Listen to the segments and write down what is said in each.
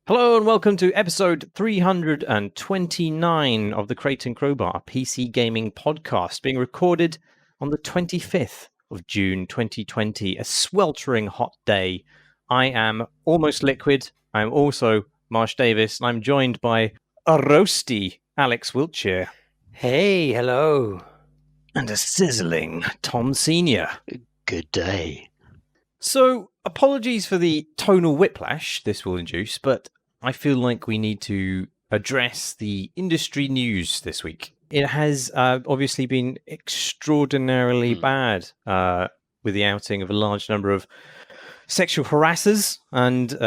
Hello and welcome to episode 329 of the Crate and Crowbar, a PC gaming podcast, being recorded on the 25th of June 2020, a sweltering hot day. I am almost liquid. I'm also Marsh Davis, and I'm joined by a roasty Alex Wiltshire. Hey, hello. And a sizzling Tom Senior. Good day. So, apologies for the tonal whiplash this will induce, but I feel like we need to address the industry news this week. It has obviously been extraordinarily bad with the outing of a large number of sexual harassers and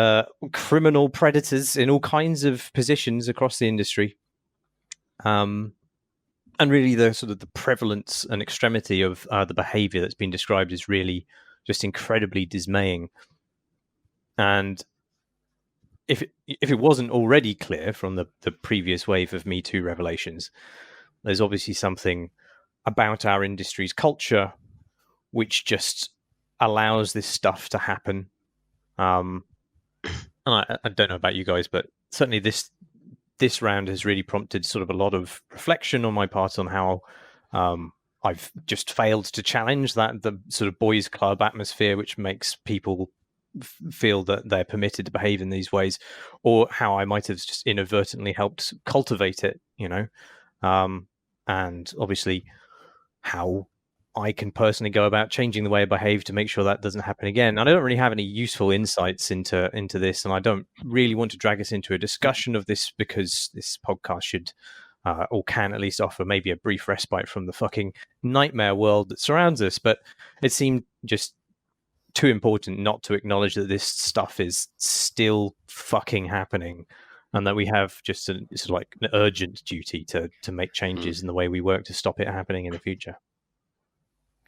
criminal predators in all kinds of positions across the industry. And really the sort of the prevalence and extremity of the behavior that's been described is really just incredibly dismaying. And if it wasn't already clear from the previous wave of Me Too revelations, there's obviously something about our industry's culture which just allows this stuff to happen. And I don't know about you guys, but certainly this round has really prompted sort of a lot of reflection on my part on how I've just failed to challenge the sort of boys' club atmosphere, which makes people feel that they're permitted to behave in these ways, or how I might have just inadvertently helped cultivate it, and obviously how I can personally go about changing the way I behave to make sure that doesn't happen again. And I don't really have any useful insights into this, and I don't really want to drag us into a discussion of this because this podcast should or can at least offer maybe a brief respite from the fucking nightmare world that surrounds us. But it seemed just too important not to acknowledge that this stuff is still fucking happening, and that we have just an urgent duty to make changes in the way we work to stop it happening in the future.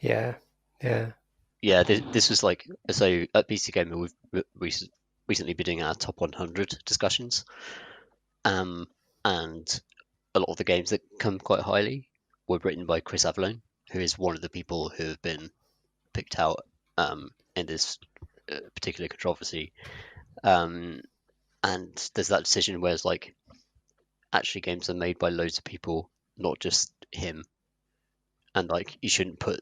Yeah. This was like, so at PC Gamer we've recently been doing our top 100 discussions, and a lot of the games that come quite highly were written by Chris Avallone, who is one of the people who have been picked out in this particular controversy. And there's that decision where it's like, actually games are made by loads of people, not just him, and like you shouldn't put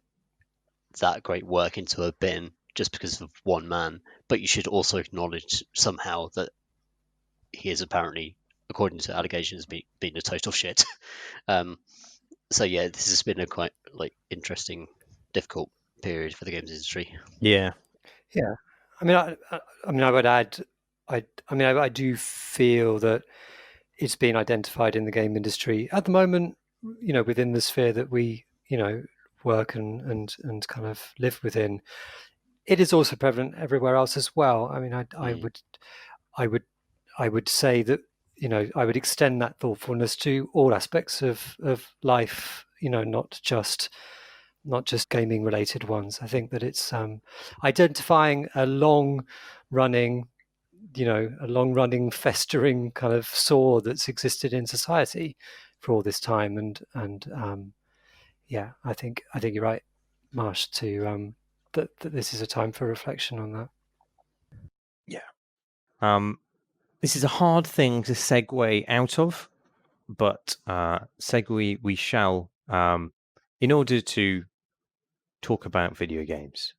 that great work into a bin just because of one man, but you should also acknowledge somehow that he is apparently, according to allegations, being a total shit. So yeah, this has been a quite interesting, difficult period for the games industry. Yeah. I mean, I would add, I do feel that it's been identified in the game industry at the moment, within the sphere that we, work and kind of live within. It is also prevalent everywhere else as well. I mean, I would say that, I would extend that thoughtfulness to all aspects of life, not just gaming related ones. I think that it's identifying a long running festering kind of sore that's existed in society for all this time. And I think you're right, Marsh, to that this is a time for reflection on that. Yeah. This is a hard thing to segue out of, but segue we shall, in order to talk about video games,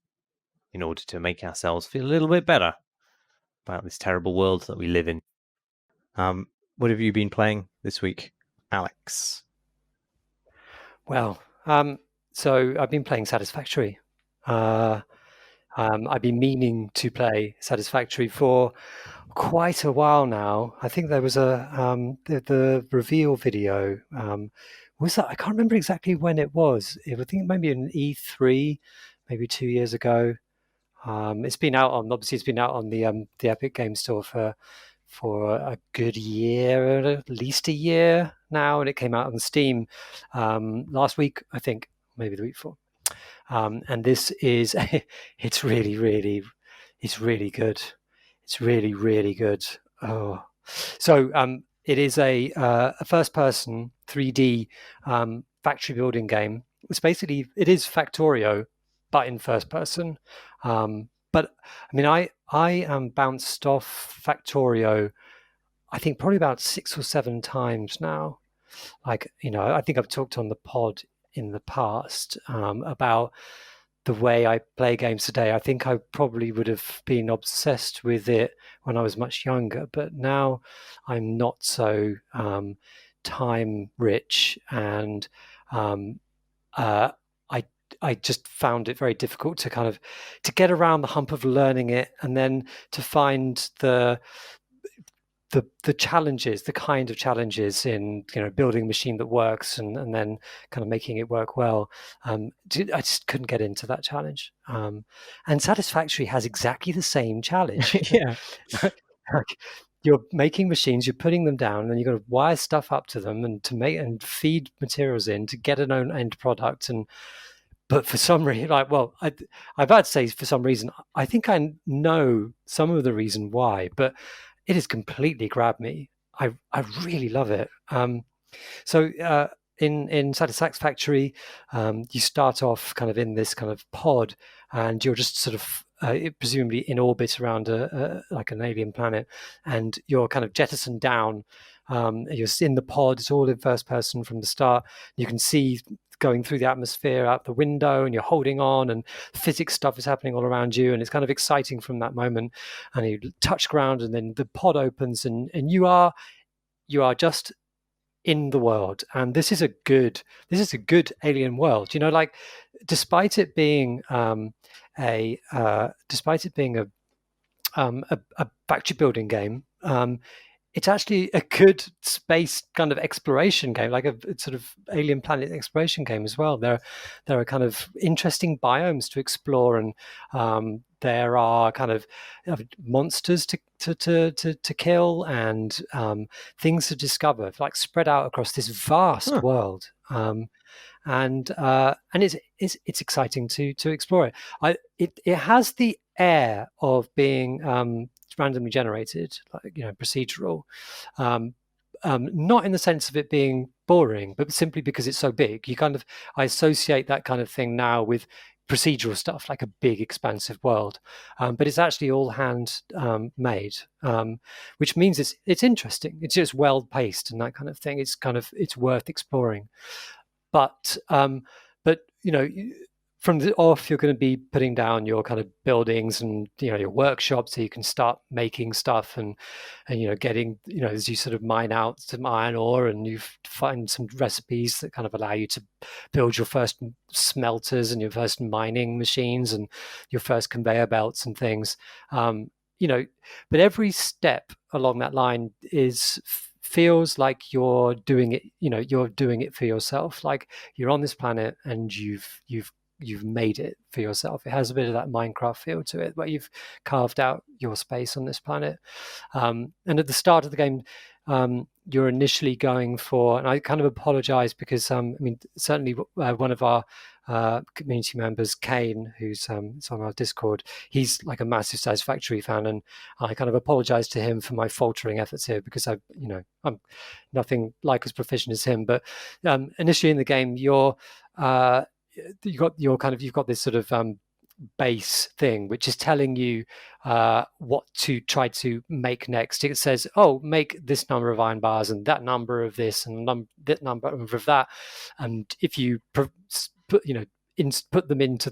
in order to make ourselves feel a little bit better about this terrible world that we live in. What have you been playing this week, Alex? Well, so I've been playing Satisfactory. I've been meaning to play Satisfactory for quite a while now. I think there was the reveal video. Was that? I can't remember exactly when it was. I think maybe an E3, maybe 2 years ago. It's been out on the Epic Game Store for a good year, at least a year now, and it came out on Steam last week, I think, maybe the week before. And this is it's really good. It's really, really good. Oh, so it is a first-person 3D factory building game. It is Factorio, but in first person. But I mean, I bounced off Factorio I think probably about 6 or 7 times now. Like, I think I've talked on the pod in the past about the way I play games today. I think I probably would have been obsessed with it when I was much younger, but now I'm not so time rich, and uh, I just found it very difficult to kind of to get around the hump of learning it, and then to find the challenges, the kind of challenges in building a machine that works, and then kind of making it work well. I just couldn't get into that challenge. And Satisfactory has exactly the same challenge. Yeah. Like, you're making machines, you're putting them down, and you've got to wire stuff up to them and to make and feed materials in to get an own end product. But for some reason, I've about to say for some reason, I think I know some of the reason why, but it has completely grabbed me. I really love it. So in Satisfactory, you start off kind of in this kind of pod, and you're just sort of presumably in orbit around like an alien planet, and you're kind of jettisoned down. You're in the pod. It's all in first person from the start. You can see going through the atmosphere out the window, and you're holding on, and physics stuff is happening all around you, and it's kind of exciting from that moment. And you touch ground, and then the pod opens, and you are just in the world. And this is a good alien world. Like, despite it being a factory building game, it's actually a good space kind of exploration game, like a sort of alien planet exploration game as well. There are kind of interesting biomes to explore, and there are kind of monsters to kill, and things to discover, like spread out across this vast world. And it's exciting to explore it. It has the air of being randomly generated, like procedural, not in the sense of it being boring, but simply because it's so big. I associate that kind of thing now with procedural stuff, like a big expansive world, but it's actually all hand made, which means it's interesting. It's just well paced and that kind of thing. It's worth exploring. But from the off, you're going to be putting down your kind of buildings and your workshops, so you can start making stuff and getting as you sort of mine out some iron ore, and you find some recipes that kind of allow you to build your first smelters and your first mining machines and your first conveyor belts and things. But every step along that line feels like you're doing it. You're doing it for yourself. Like, you're on this planet and you've made it for yourself. It has a bit of that Minecraft feel to it, where you've carved out your space on this planet. And at the start of the game, you're initially going for, and I kind of apologize because certainly one of our community members, Kane, who's on our Discord, he's like a massive Satisfactory fan, and I kind of apologize to him for my faltering efforts here, because I'm nothing like as proficient as him. But initially in the game, you've got this sort of base thing which is telling you what to try to make next. It says, oh, make this number of iron bars and that number of this and that number of that, and if you put them into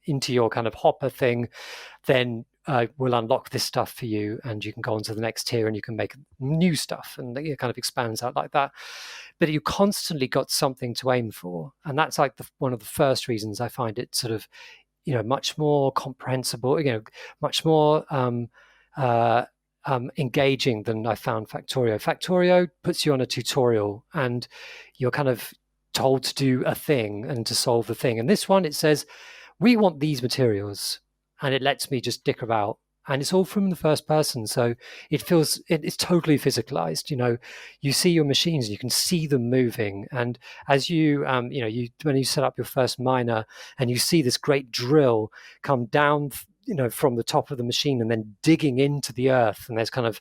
into your kind of hopper thing, then we'll unlock this stuff for you, and you can go on to the next tier and you can make new stuff, and it kind of expands out like that. But you constantly got something to aim for, and that's like one of the first reasons I find it sort of much more comprehensible, much more engaging than I found Factorio. Factorio puts you on a tutorial and you're kind of told to do a thing and to solve the thing. And this one, it says, we want these materials, and it lets me just dick about. And it's all from the first person, so it's totally physicalized. You see your machines, you can see them moving, and as when you set up your first miner, and you see this great drill come down, from the top of the machine, and then digging into the earth, and there's kind of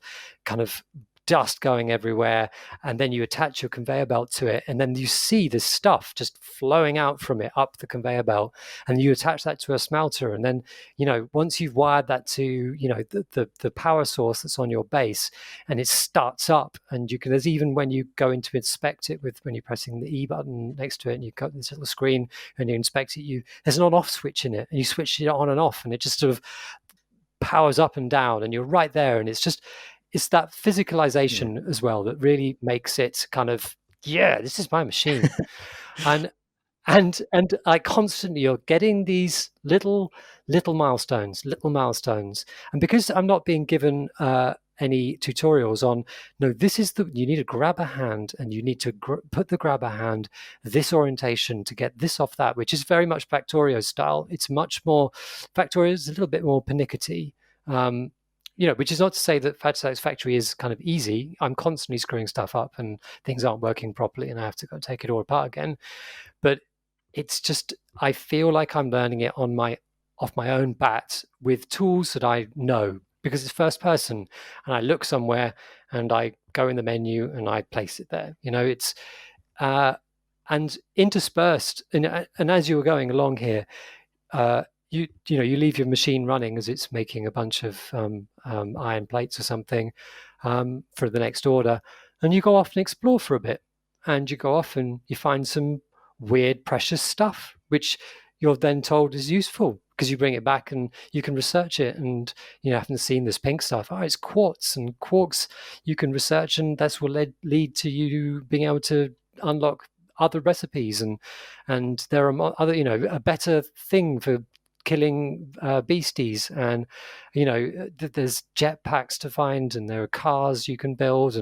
dust going everywhere, and then you attach your conveyor belt to it, and then you see this stuff just flowing out from it up the conveyor belt, and you attach that to a smelter, and then once you've wired that to the power source that's on your base, and it starts up, and there's even when you go in to inspect it when you're pressing the E button next to it, and you've got this little screen and you inspect it, there's an on-off switch in it, and you switch it on and off, and it just sort of powers up and down, and you're right there, and it's that physicalization as well that really makes it kind of, this is my machine. and I constantly, you're getting these little milestones, and because I'm not being given any tutorials on, no, this is you need to grab a hand, and you need to put the grabber hand this orientation to get this off that, which is very much Factorio style. It's much more, Factorio is a little bit more pernickety, which is not to say that Satisfactory is kind of easy. I'm constantly screwing stuff up and things aren't working properly and I have to go take it all apart again. But it's just, I feel like I'm learning it off my own bat with tools that I know, because it's first person, and I look somewhere and I go in the menu and I place it there. It's and interspersed, and as you were going along here, you leave your machine running as it's making a bunch of iron plates or something for the next order, and you go off and explore for a bit, and you go off and you find some weird precious stuff which you're then told is useful, because you bring it back and you can research it, and you haven't seen this pink stuff. It's quartz, and quarks you can research, and that's what lead to you being able to unlock other recipes, and there are other, a better thing for killing beasties, and there's jetpacks to find, and there are cars you can build,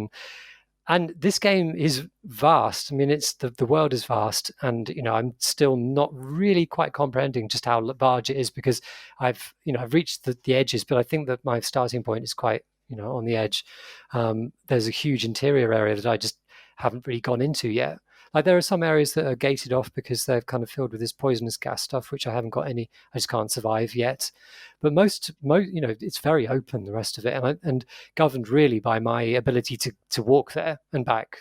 and this game is vast. I mean, it's the world is vast, and I'm still not really quite comprehending just how large it is, because I've reached the edges, but I think that my starting point is quite on the edge. There's a huge interior area that I just haven't really gone into yet. Like, there are some areas that are gated off because they're kind of filled with this poisonous gas stuff, which I haven't got any. I just can't survive yet. But most, it's very open, the rest of it, and governed really by my ability to walk there and back,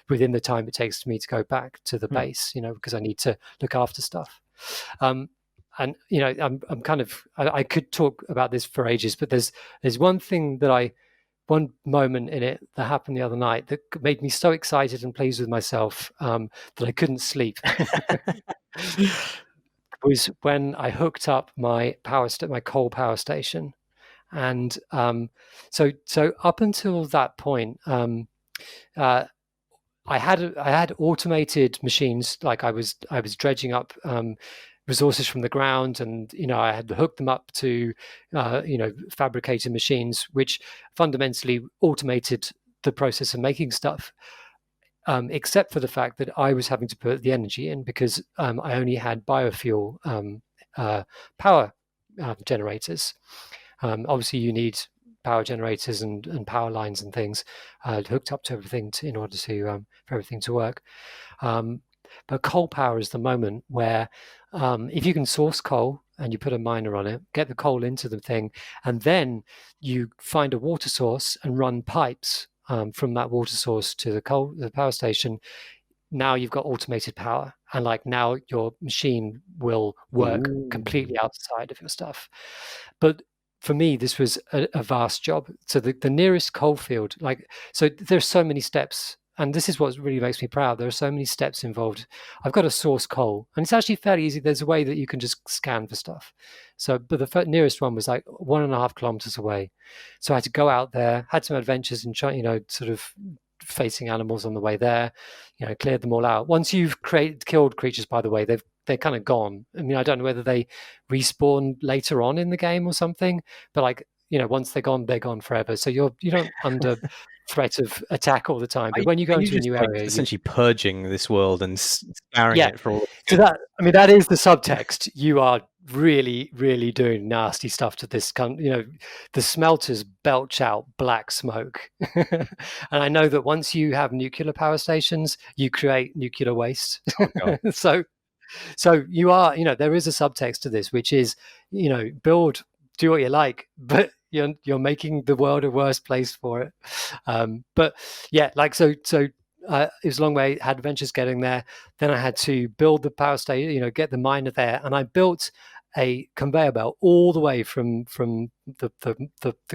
within the time it takes me to go back to the base, because I need to look after stuff. And I'm kind of, I could talk about this for ages, but there's one moment in it that happened the other night that made me so excited and pleased with myself that I couldn't sleep. Was when I hooked up my coal power station, and so up until that point, I had automated machines. Like, I was dredging up resources from the ground, and I had hooked them up to fabricated machines, which fundamentally automated the process of making stuff, except for the fact that I was having to put the energy in, because I only had biofuel power generators. Obviously you need power generators and power lines and things hooked up to everything in order to for everything to work. But coal power is the moment where if you can source coal and you put a miner on it, get the coal into the thing, and then you find a water source and run pipes from that water source to the power station, now you've got automated power. And now your machine will work completely outside of your stuff. But for me, this was a vast job. So the nearest coal field, so there's so many steps. And this is what really makes me proud. There are so many steps involved. I've got to source coal, and it's actually fairly easy. There's a way that you can just scan for stuff. But the nearest one was 1.5 kilometers away. So I had to go out there, had some adventures and try, sort of facing animals on the way there, cleared them all out. Once you've killed creatures, by the way, they're kind of gone. I mean, I don't know whether they respawn later on in the game or something, but once they're gone forever. So you're not under threat of attack all the time. But when you go into a new area, essentially purging this world and scouring it for all. So that is the subtext. You are really, really doing nasty stuff to this. The smelters belch out black smoke, and I know that once you have nuclear power stations, you create nuclear waste. Oh, so you are, there is a subtext to this, which is, build, do what you like, but you're making the world a worse place for it. But yeah, like so it was a long way. Had adventures getting there. Then I had to build the power station, get the miner there, and I built a conveyor belt all the way from the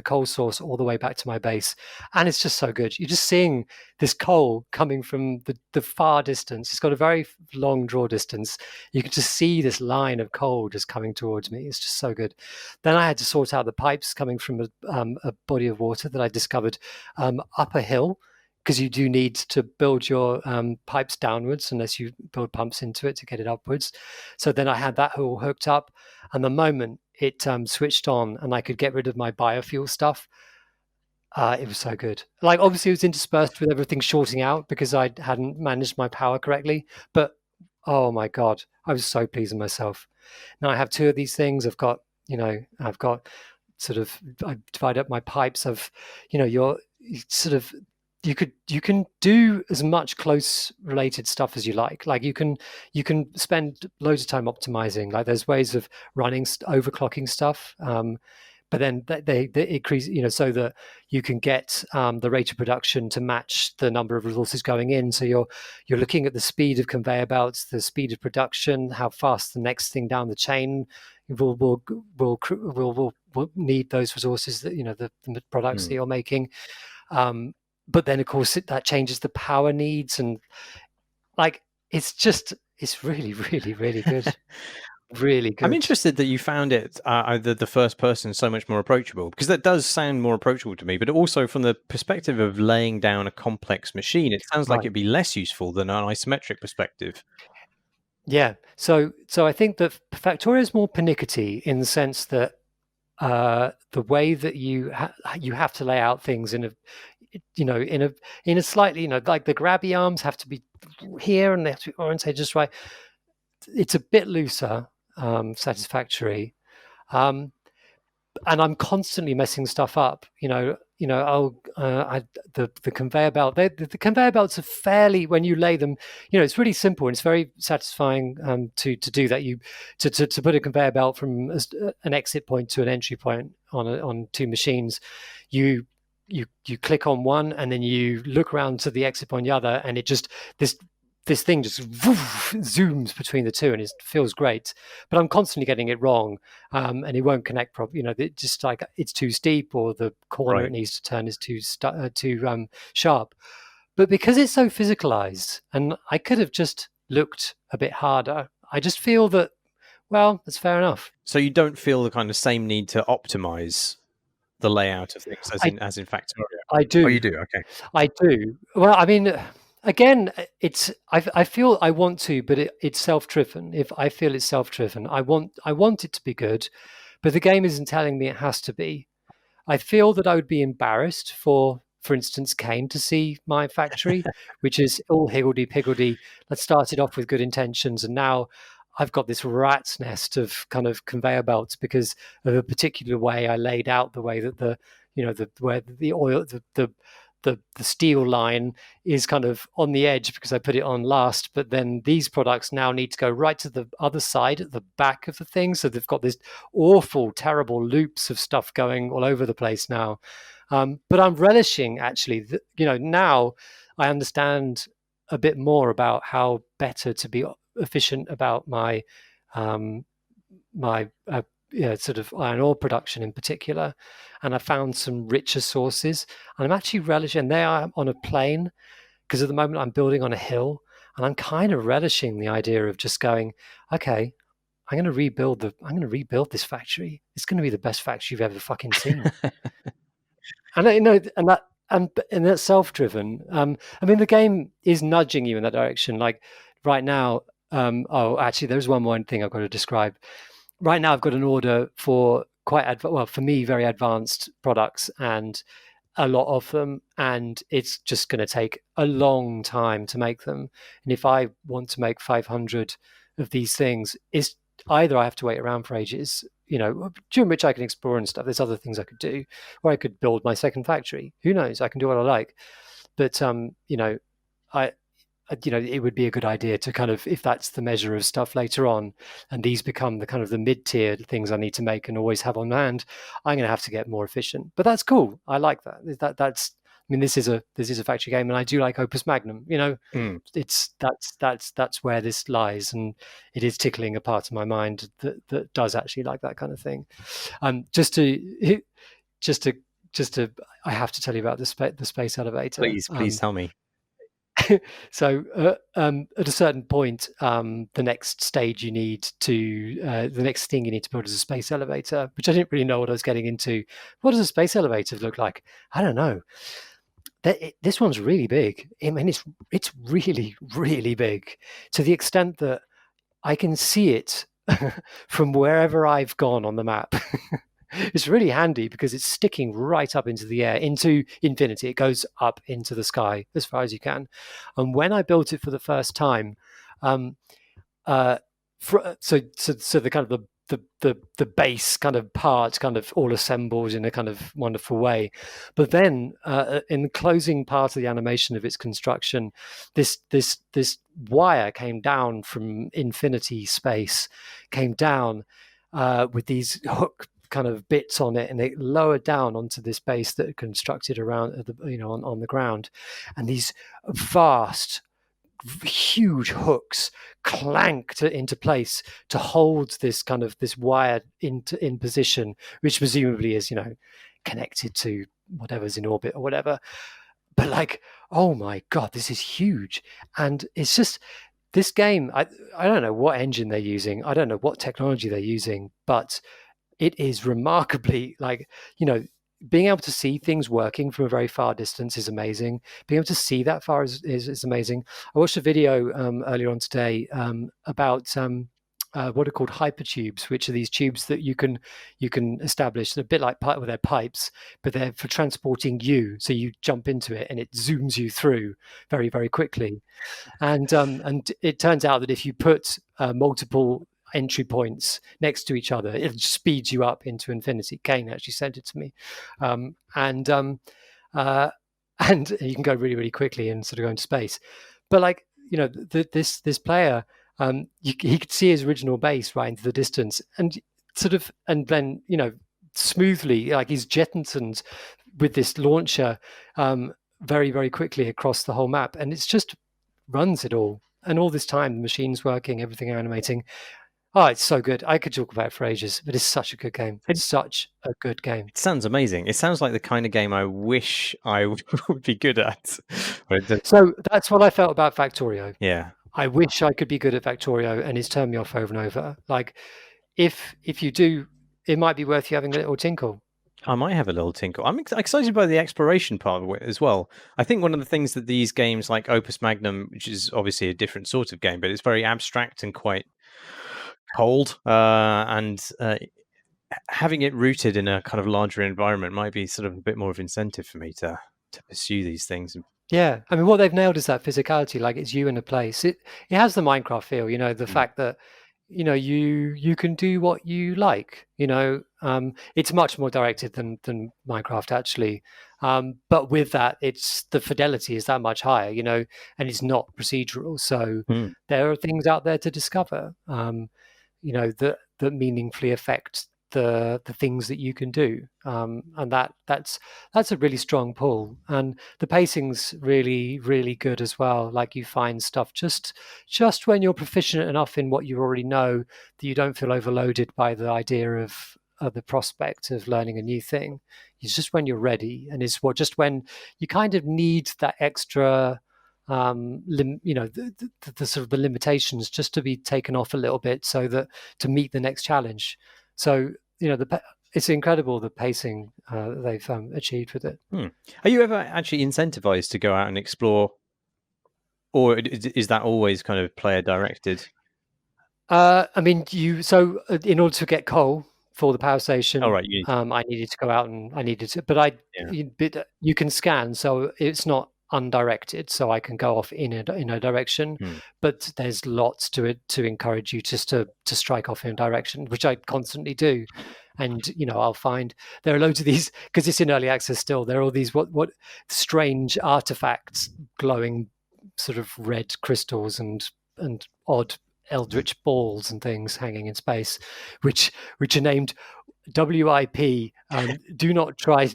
coal source all the way back to my base, and it's just so good. You're just seeing this coal coming from the far distance. It's got a very long draw distance. You can just see this line of coal just coming towards me. It's just so good. Then I had to sort out the pipes coming from a body of water that I discovered up a hill, because you do need to build your pipes downwards unless you build pumps into it to get it upwards. So then I had that all hooked up, and the moment it switched on and I could get rid of my biofuel stuff, it was so good. Like, obviously it was interspersed with everything shorting out because I hadn't managed my power correctly, but oh my God, I was so pleased with myself. Now I have two of these things. I've got sort of, I divide up my pipes of, you're sort of, you can do as much close related stuff as you like. Like you can spend loads of time optimizing. Like there's ways of running overclocking stuff, but then they increase, so that you can get the rate of production to match the number of resources going in. So you're looking at the speed of conveyor belts, the speed of production, how fast the next thing down the chain will need those resources that the products that you're making. But then, of course, that changes the power needs, and like it's really, really, really good. Really good. I'm interested that you found it, the first person, so much more approachable, because that does sound more approachable to me. But also, from the perspective of laying down a complex machine, it sounds like it'd be less useful than an isometric perspective. Yeah. So I think that Factorio is more pernickety in the sense that the way that you have to lay out things in a slightly, like the grabby arms have to be here and they have to be oriented just right. It's a bit looser, Satisfactory, and I'm constantly messing stuff up. The conveyor belt. The conveyor belts are fairly, when you lay them, it's really simple and it's very satisfying to do that. To put a conveyor belt from an exit point to an entry point on two machines, you click on one and then you look around to the exit point on the other, and it just this thing just zooms between the two, and it feels great. But I'm constantly getting it wrong, and it won't connect properly. It just like it's too steep, or the corner it needs to turn is too sharp. But because it's so physicalized, and I could have just looked a bit harder, I just feel that, well, that's fair enough. So you don't feel the kind of same need to optimize the layout of things as in Factorio? I do. Oh, you do? Okay. I do. Well, I mean, again, I feel I want to, but it's self-driven. If I feel it's self-driven, I want it to be good, but the game isn't telling me it has to be. I feel that I would be embarrassed for instance, Kane to see my factory, which is all higgledy-piggledy. Let's start it off with good intentions, and now I've got this rat's nest of kind of conveyor belts because of a particular way I laid out the way that where the oil, the steel line is kind of on the edge because I put it on last, but then these products now need to go right to the other side at the back of the thing. So they've got this awful, terrible loops of stuff going all over the place now. But I'm relishing actually, now I understand a bit more about how better to be efficient about my sort of iron ore production in particular, and I found some richer sources, and I'm actually relishing. They are on a plain because at the moment I'm building on a hill, and I'm kind of relishing the idea of just going, okay, I'm going to rebuild this factory. It's going to be the best factory you've ever fucking seen. And that's self-driven. I mean, the game is nudging you in that direction. Like right now, actually, there's one more thing I've got to describe. Right now, I've got an order for for me, very advanced products, and a lot of them, and it's just going to take a long time to make them. And if I want to make 500 of these things, it's either I have to wait around for ages, during which I can explore and stuff. There's other things I could do, or I could build my second factory. Who knows? I can do what I like. But it would be a good idea to kind of, if that's the measure of stuff later on, and these become the kind of the mid-tier things I need to make and always have on hand, I'm going to have to get more efficient. But that's cool. I like that. That's. I mean, this is a factory game, and I do like Opus Magnum. That's where this lies, and it is tickling a part of my mind that does actually like that kind of thing. Just to, I have to tell you about the space elevator. Please tell me. So at a certain point, the next stage you need to, the next thing you need to build is a space elevator, which I didn't really know what I was getting into. What does a space elevator look like? I don't know. This one's really big. I mean, it's really, really big, to the extent that I can see it from wherever I've gone on the map. It's really handy because it's sticking right up into the air, into infinity. It goes up into the sky as far as you can. And when I built it for the first time, so the kind of the base kind of part kind of all assembled in a kind of wonderful way, but then in the closing part of the animation of its construction, this wire came down from infinity space, came down with these hook kind of bits on it, and it lowered down onto this base that constructed around on the ground, and these vast huge hooks clanked into place to hold this wire in position, which presumably is connected to whatever's in orbit or whatever. But like, oh my god, this is huge. And it's just this game, I don't know what engine they're using, I don't know what technology they're using, but it is remarkably, like, being able to see things working from a very far distance is amazing. Being able to see that far is amazing. I watched a video earlier on today about what are called hypertubes, which are these tubes that you can establish. They're a bit like they're pipes, but they're for transporting you. So you jump into it and it zooms you through very, very quickly. And it turns out that if you put multiple entry points next to each other, it speeds you up into infinity. Kane actually sent it to me, and you can go really, really quickly and sort of go into space. But like, this player, he could see his original base right into the distance, and then smoothly, like, he's jettisoned with this launcher very, very quickly across the whole map, and it's just runs it all. And all this time, the machine's working, everything animating. Oh, it's so good. I could talk about it for ages, but it's such a good game. It's such a good game. It sounds amazing. It sounds like the kind of game I wish I would be good at. So that's what I felt about Factorio. Yeah. I wish I could be good at Factorio, and it's turned me off over and over. Like, if you do, it might be worth you having a little tinkle. I might have a little tinkle. I'm excited by the exploration part of it as well. I think one of the things that these games like Opus Magnum, which is obviously a different sort of game, but it's very abstract and quite cold, and having it rooted in a kind of larger environment might be sort of a bit more of incentive for me to pursue these things. Yeah, I mean, what they've nailed is that physicality. Like, it's you in a place. It has the Minecraft feel. The fact that you can do what you like. It's much more directed than Minecraft actually. But with that, the fidelity is that much higher. And it's not procedural. So there are things out there to discover. That meaningfully affect the things that you can do, and that's a really strong pull. And the pacing's really, really good as well. Like, you find stuff just when you're proficient enough in what you already know that you don't feel overloaded by the idea of the prospect of learning a new thing. It's just when you're ready, and it's just when you kind of need that extra the sort of the limitations just to be taken off a little bit, so that to meet the next challenge. So it's incredible the pacing they've achieved with it. Are you ever actually incentivized to go out and explore, or is that always kind of player directed? I mean, in order to get coal for the power station, right, I needed to go out and but you can scan, so it's not undirected, so I can go off in a direction, but there's lots to it to encourage you just to strike off in a direction, which I constantly do. And I'll find there are loads of these, because it's in early access still. There are all these what strange artifacts, glowing sort of red crystals and odd eldritch balls and things hanging in space, which are named WIP. Do not try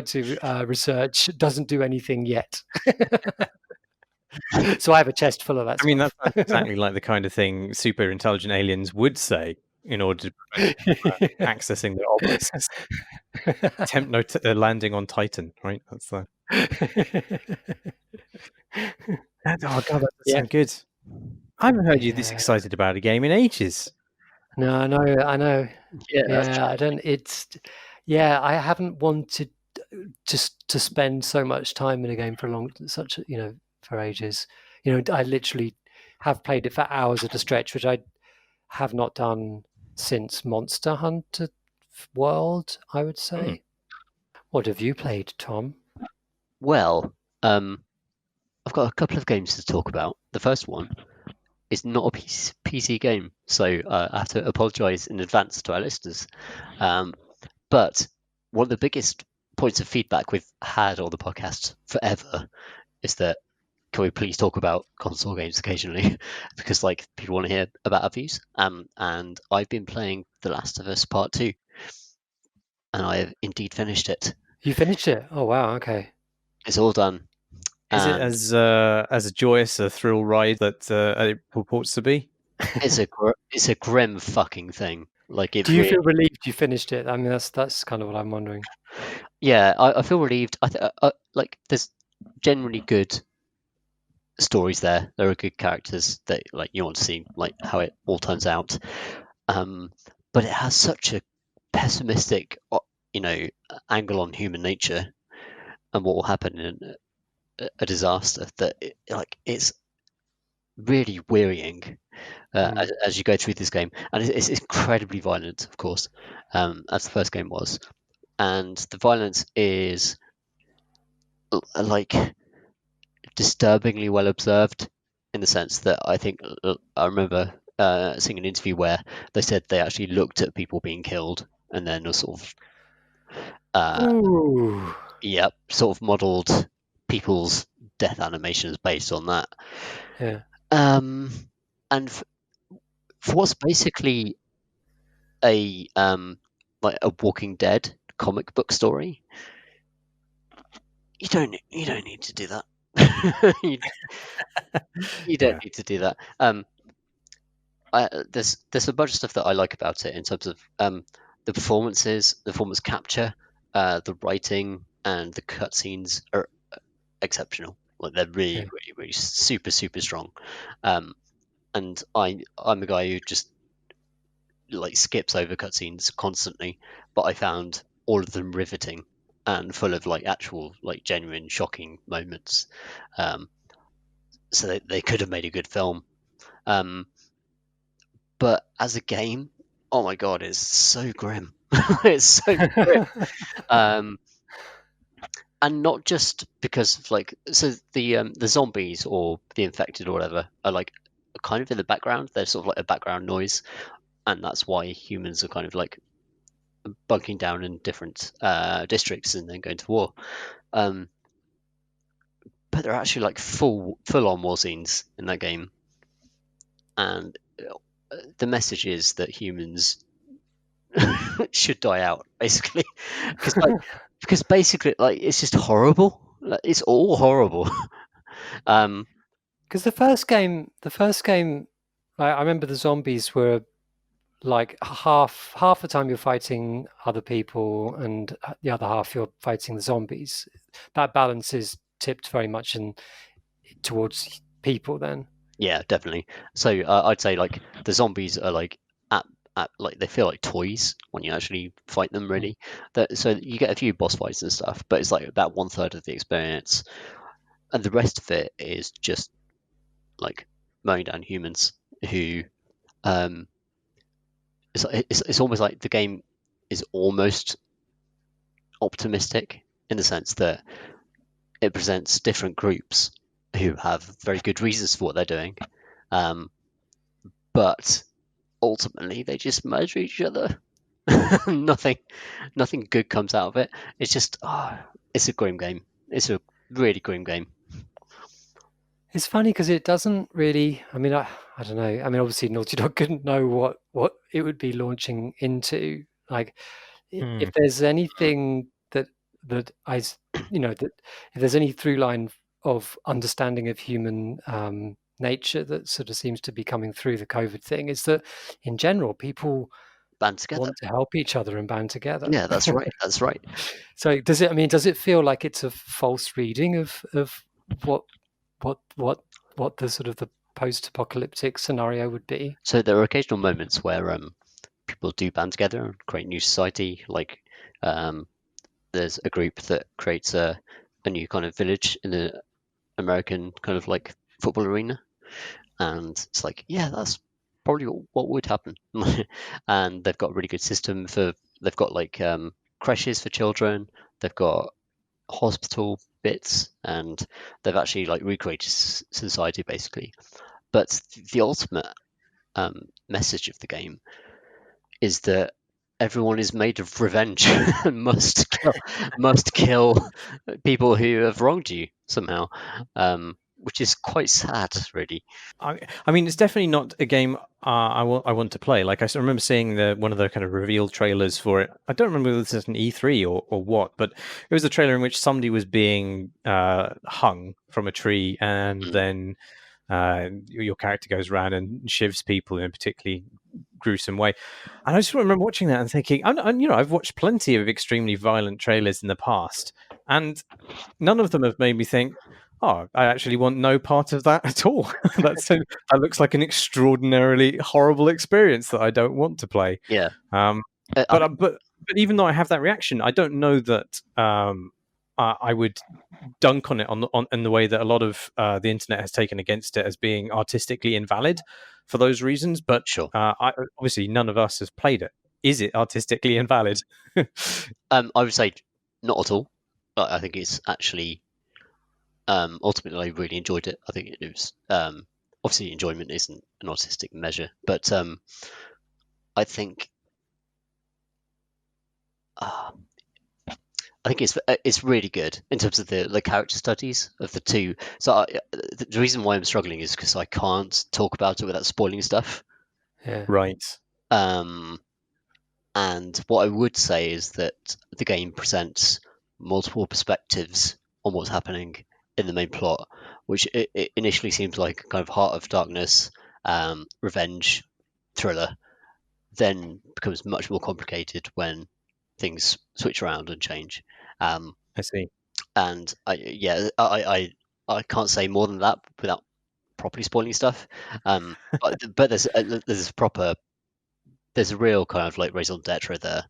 to research. Doesn't do anything yet. So I have a chest full of that. I mean, that sounds exactly like the kind of thing super intelligent aliens would say in order to prevent accessing the obelisks. Attempt landing on Titan, right? That's the. Oh god, that does sound good. I haven't heard you this excited about a game in ages. No, I know. Yeah, I don't. I haven't wanted just to spend so much time in a game for for ages. I literally have played it for hours at a stretch, which I have not done since Monster Hunter World, I would say. What have you played, Tom? Well, I've got a couple of games to talk about. The first one is not a PC game, so I have to apologise in advance to our listeners. But one of the biggest points of feedback we've had on the podcast forever is that, can we please talk about console games occasionally? Because people want to hear about our views. And I've been playing The Last of Us Part 2, and I have indeed finished it. You finished it? Oh wow, okay. It's all done. Is it as a joyous a thrill ride that it purports to be? It's a grim fucking thing. Do you feel relieved you finished it? I mean, that's kind of what I'm wondering. Yeah, I feel relieved. There's generally good stories there. There are good characters that you want to see how it all turns out. But it has such a pessimistic, angle on human nature and what will happen in a disaster that it's really wearying as you go through this game, and it's incredibly violent, of course, as the first game was, and the violence is disturbingly well observed, in the sense that I think I remember seeing an interview where they said they actually looked at people being killed and then sort of modelled people's death animations based on that. Yeah. And for what's basically a Walking Dead comic book story, you don't need to do that. you don't need to do that. There's a bunch of stuff that I like about it in terms of the performances, the performance capture, the writing, and the cutscenes are exceptional. They're really, really, really super, super strong. And I'm a guy who just skips over cutscenes constantly, but I found all of them riveting and full of actual genuine shocking moments. So they could have made a good film. But as a game, oh my god, it's so grim. It's so grim. And not just because of the zombies or the infected or whatever are kind of in the background. They're sort of a background noise, and that's why humans are kind of bunking down in different districts and then going to war. But they're actually full on war scenes in that game, and the message is that humans should die out, basically, because basically it's just horrible. It's all horrible. Because the first game, I remember the zombies were half the time you're fighting other people, and the other half you're fighting the zombies. That balance is tipped very much towards people then. Yeah, definitely. So I'd say the zombies are they feel like toys when you actually fight them, really. So you get a few boss fights and stuff, but it's about 1/3 of the experience, and the rest of it is just mowing down humans who it's almost like the game is almost optimistic in the sense that it presents different groups who have very good reasons for what they're doing, but ultimately they just murder each other. nothing good comes out of it. It's just it's a grim game. It's a really grim game. It's funny because it doesn't really. I mean, I don't know. I mean, obviously, Naughty Dog couldn't know what it would be launching into. Like, Hmm. if there's anything that I, that if there's any through line of understanding of human nature that sort of seems to be coming through the COVID thing, is that in general people Band together. want to help each other and band together. Yeah, that's right. That's right. So does it? I mean, does it feel like it's a false reading of what what the sort of the post-apocalyptic scenario would be? So there are occasional moments where people do band together and create new society. Like there's a group that creates a new kind of village in the American kind of like football arena, and it's like, yeah, that's probably what would happen. And they've got a really good system for. They've got like creches for children. They've got hospital bits, and they've actually like recreated society basically. But the ultimate message of the game is that everyone is made of revenge and must kill people who have wronged you somehow, which is quite sad, really. I mean, it's definitely not a game I want to play. Like, I remember seeing one of the kind of reveal trailers for it. I don't remember whether this is an E3 or what, but it was a trailer in which somebody was being hung from a tree, and then your character goes around and shivs people in a particularly gruesome way. And I just remember watching that and thinking, and I've watched plenty of extremely violent trailers in the past, and none of them have made me think, oh, I actually want no part of that at all. That looks like an extraordinarily horrible experience that I don't want to play. Yeah. But even though I have that reaction, I don't know that I would dunk on it in the way that a lot of the internet has taken against it as being artistically invalid for those reasons. But sure. Obviously, none of us has played it. Is it artistically invalid? I would say not at all. I think it's actually ultimately I really enjoyed it. I think it was obviously enjoyment isn't an artistic measure, but I think it's really good in terms of the character studies of the two. So the reason why I'm struggling is because I can't talk about it without spoiling stuff. Yeah. Right. And what I would say is that the game presents multiple perspectives on what's happening in the main plot, which it initially seems like a kind of heart of darkness, revenge thriller, then becomes much more complicated when things switch around and change. I see. And I can't say more than that without properly spoiling stuff. But there's a real kind of like raison d'etre there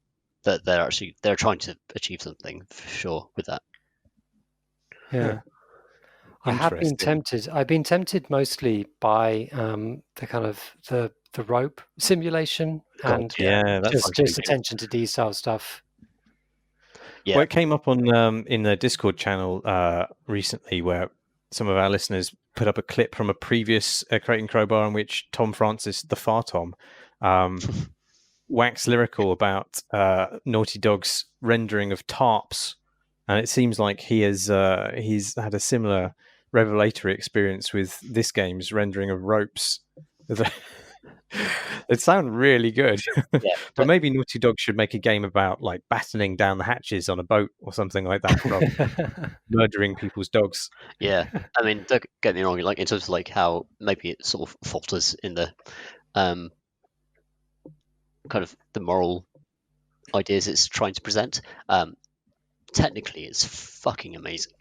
that they're trying to achieve something for sure with that. Yeah. I have been tempted. I've been tempted mostly by the kind of the rope simulation and just attention to detail stuff. Yeah. Well, it came up on in the Discord channel recently, where some of our listeners put up a clip from a previous Crate and Crowbar in which Tom Francis, the Far Tom, waxed lyrical about Naughty Dog's rendering of tarps, and it seems like he's had a similar revelatory experience with this game's rendering of ropes. It sounds really good. Yeah, but maybe Naughty Dog should make a game about like battening down the hatches on a boat or something like that, rather than murdering people's dogs. Yeah, I mean, don't get me wrong. Like in terms of like how maybe it sort of falters in the kind of the moral ideas it's trying to present. Technically, it's fucking amazing.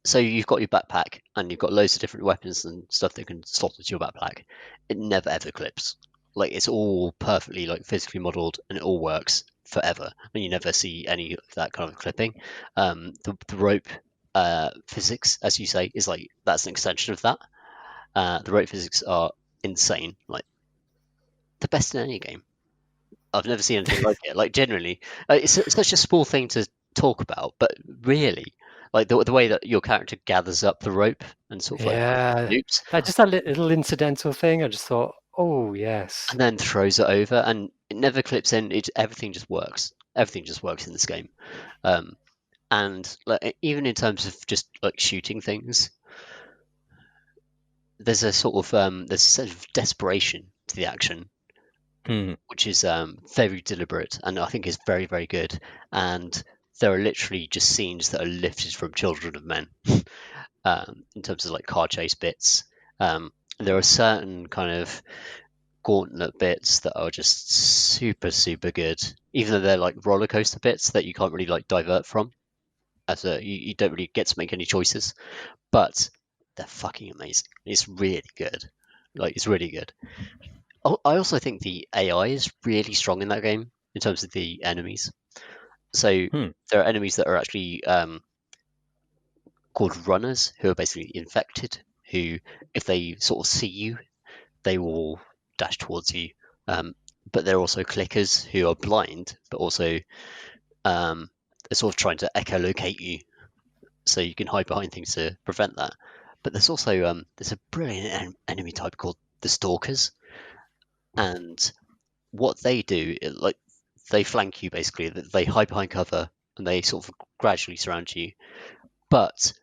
So you've got your backpack and you've got loads of different weapons and stuff that can slot into your backpack. It never ever clips. Like it's all perfectly like physically modeled and it all works forever. And you never see any of that kind of clipping. The rope physics, as you say, is like that's an extension of that. The rope physics are insane. Like the best in any game. I've never seen anything like it. Like generally, it's such a small thing to talk about, but really, like the way that your character gathers up the rope and sort of loops. Just that little incidental thing. I just thought, oh yes, and then throws it over, and it never clips in. Everything just works. Everything just works in this game, and And like, even in terms of just like shooting things, there's a sort of desperation to the action, which is very deliberate, and I think is very, very good. And there are literally just scenes that are lifted from Children of Men, in terms of like car chase bits. There are certain kind of gauntlet bits that are just super, super good, even though they're like roller coaster bits that you can't really like divert from. You don't really get to make any choices, but they're fucking amazing. It's really good. Like, it's really good. I also think the AI is really strong in that game in terms of the enemies. So there are enemies that are actually called runners, who are basically infected, who, if they sort of see you, they will dash towards you. But they're also clickers who are blind, but also they're sort of trying to echolocate you, so you can hide behind things to prevent that. But there's also there's a brilliant enemy type called the stalkers, and what they do, like, they flank you basically. They hide behind cover and they sort of gradually surround you. But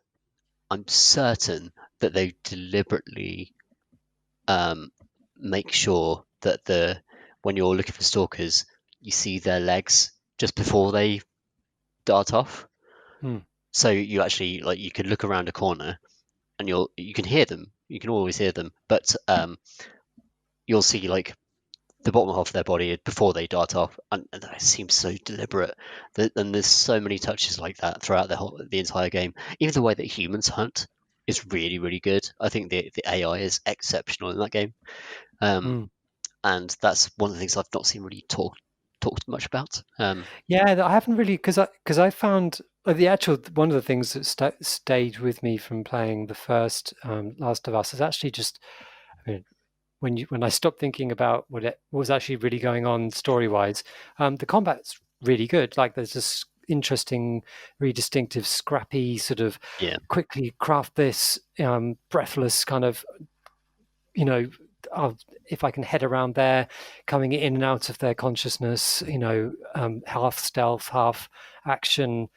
I'm certain that they deliberately make sure that when you're looking for stalkers, you see their legs just before they dart off. So you actually, like, you can look around a corner and you can hear them. You can always hear them, but you'll see like the bottom half of their body before they dart off, and that seems so deliberate. And there's so many touches like that throughout the entire game. Even the way that humans hunt is really, really good. I think the AI is exceptional in that game, and that's one of the things I've not seen really talked much about. Yeah, I haven't really, because I found the actual one of the things that stayed with me from playing the first Last of Us is actually just, I mean, when I stopped thinking about what was actually really going on story-wise, the combat's really good. Like, there's this interesting, really distinctive, scrappy sort of quickly craft this breathless kind of, if I can head around there, coming in and out of their consciousness, half stealth, half action,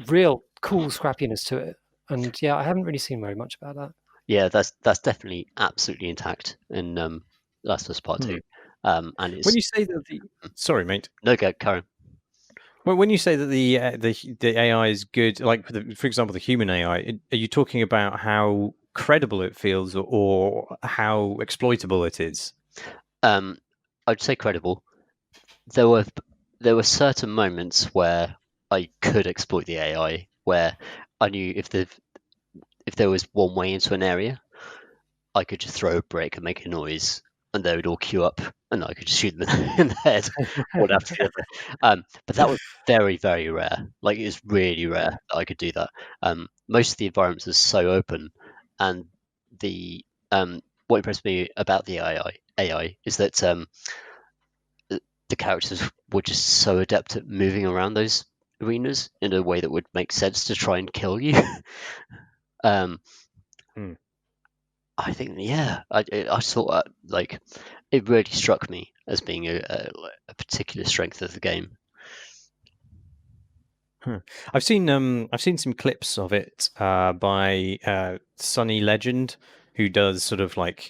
real cool scrappiness to it. And yeah, I haven't really seen very much about that. Yeah, that's definitely absolutely intact in Last of Us Part 2. And it's... When you say that sorry, mate. No, go, Karen. When you say that the AI is good, like for example, the human AI, are you talking about how credible it feels or how exploitable it is? I'd say credible. There were certain moments where I could exploit the AI, where I knew if there was one way into an area, I could just throw a brick and make a noise, and they would all queue up, and I could just shoot them in the head, one after the other. But that was very, very rare. Like, it's really rare that I could do that. Most of the environments are so open, and what impressed me about the AI is that the characters were just so adept at moving around those arenas in a way that would make sense to try and kill you. I think, yeah, I saw like, it really struck me as being a particular strength of the game. I've seen some clips of it by Sunny Legend, who does sort of like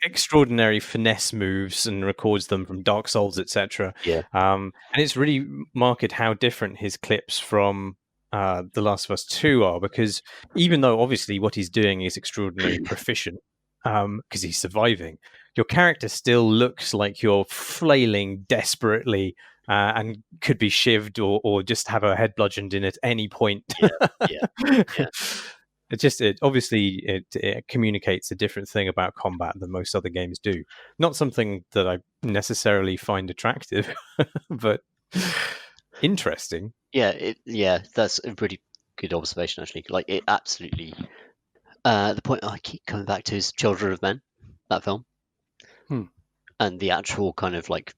extraordinary finesse moves and records them from Dark Souls, etc. And it's really marked how different his clips from The Last of Us 2 are, because even though obviously what he's doing is extraordinarily proficient, because he's surviving, your character still looks like you're flailing desperately and could be shivved or just have her head bludgeoned in at any point. It obviously communicates a different thing about combat than most other games do. Not something that I necessarily find attractive, but interesting. Yeah, that's a really good observation, actually. Like, it absolutely. The point I keep coming back to is Children of Men, that film, and the actual kind of like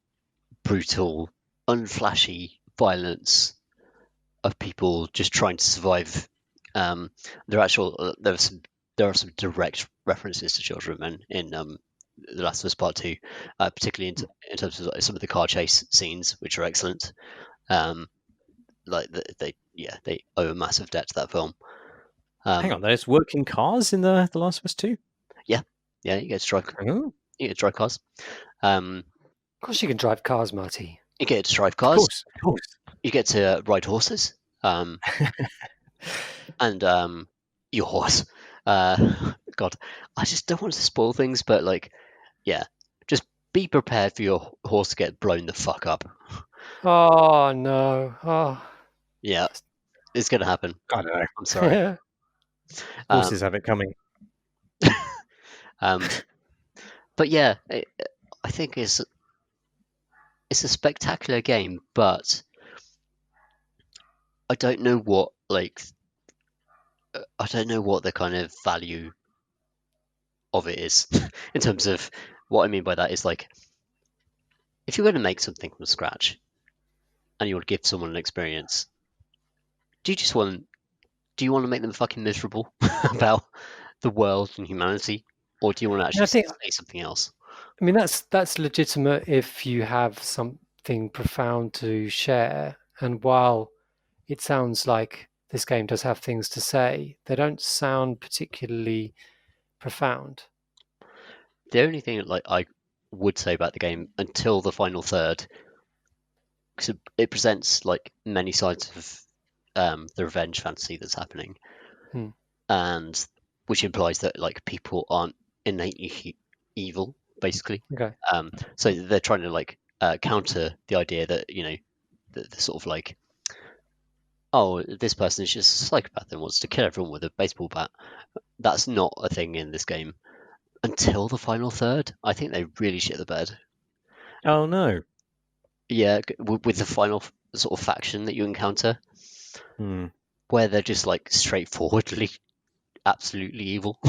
brutal, unflashy violence of people just trying to survive. There are some direct references to Children of Men in The Last of Us Part 2, particularly in terms of some of the car chase scenes, which are excellent. like they owe a massive debt to that film. Hang on, there's working cars in the Last of Us 2? Yeah, you get to drive. Oh, You get to drive cars. Of course, you can drive cars, Marty. You get to drive of cars. course. You get to ride horses. And your horse. God, I just don't want to spoil things, but like, yeah, just be prepared for your horse to get blown the fuck up. Oh no! Oh, Yeah, it's gonna happen. I don't know. I'm sorry. Horses have it coming. But yeah, I think it's a spectacular game, but I don't know what the kind of value of it is in terms of what I mean by that is like, if you're going to make something from scratch and you want to give someone an experience, do you want to make them fucking miserable about the world and humanity, or do you want to actually say something else? I mean, that's legitimate if you have something profound to share. And while it sounds like this game does have things to say, they don't sound particularly profound. The only thing like I would say about the game until the final third, because it presents like many sides of the revenge fantasy that's happening, and which implies that like people aren't innately evil, basically. Okay. So they're trying to like counter the idea that the sort of like, oh, this person is just a psychopath and wants to kill everyone with a baseball bat. That's not a thing in this game until the final third. I think they really shit the bed. Oh no. Yeah, with the final sort of faction that you encounter, where they're just like straightforwardly, absolutely evil.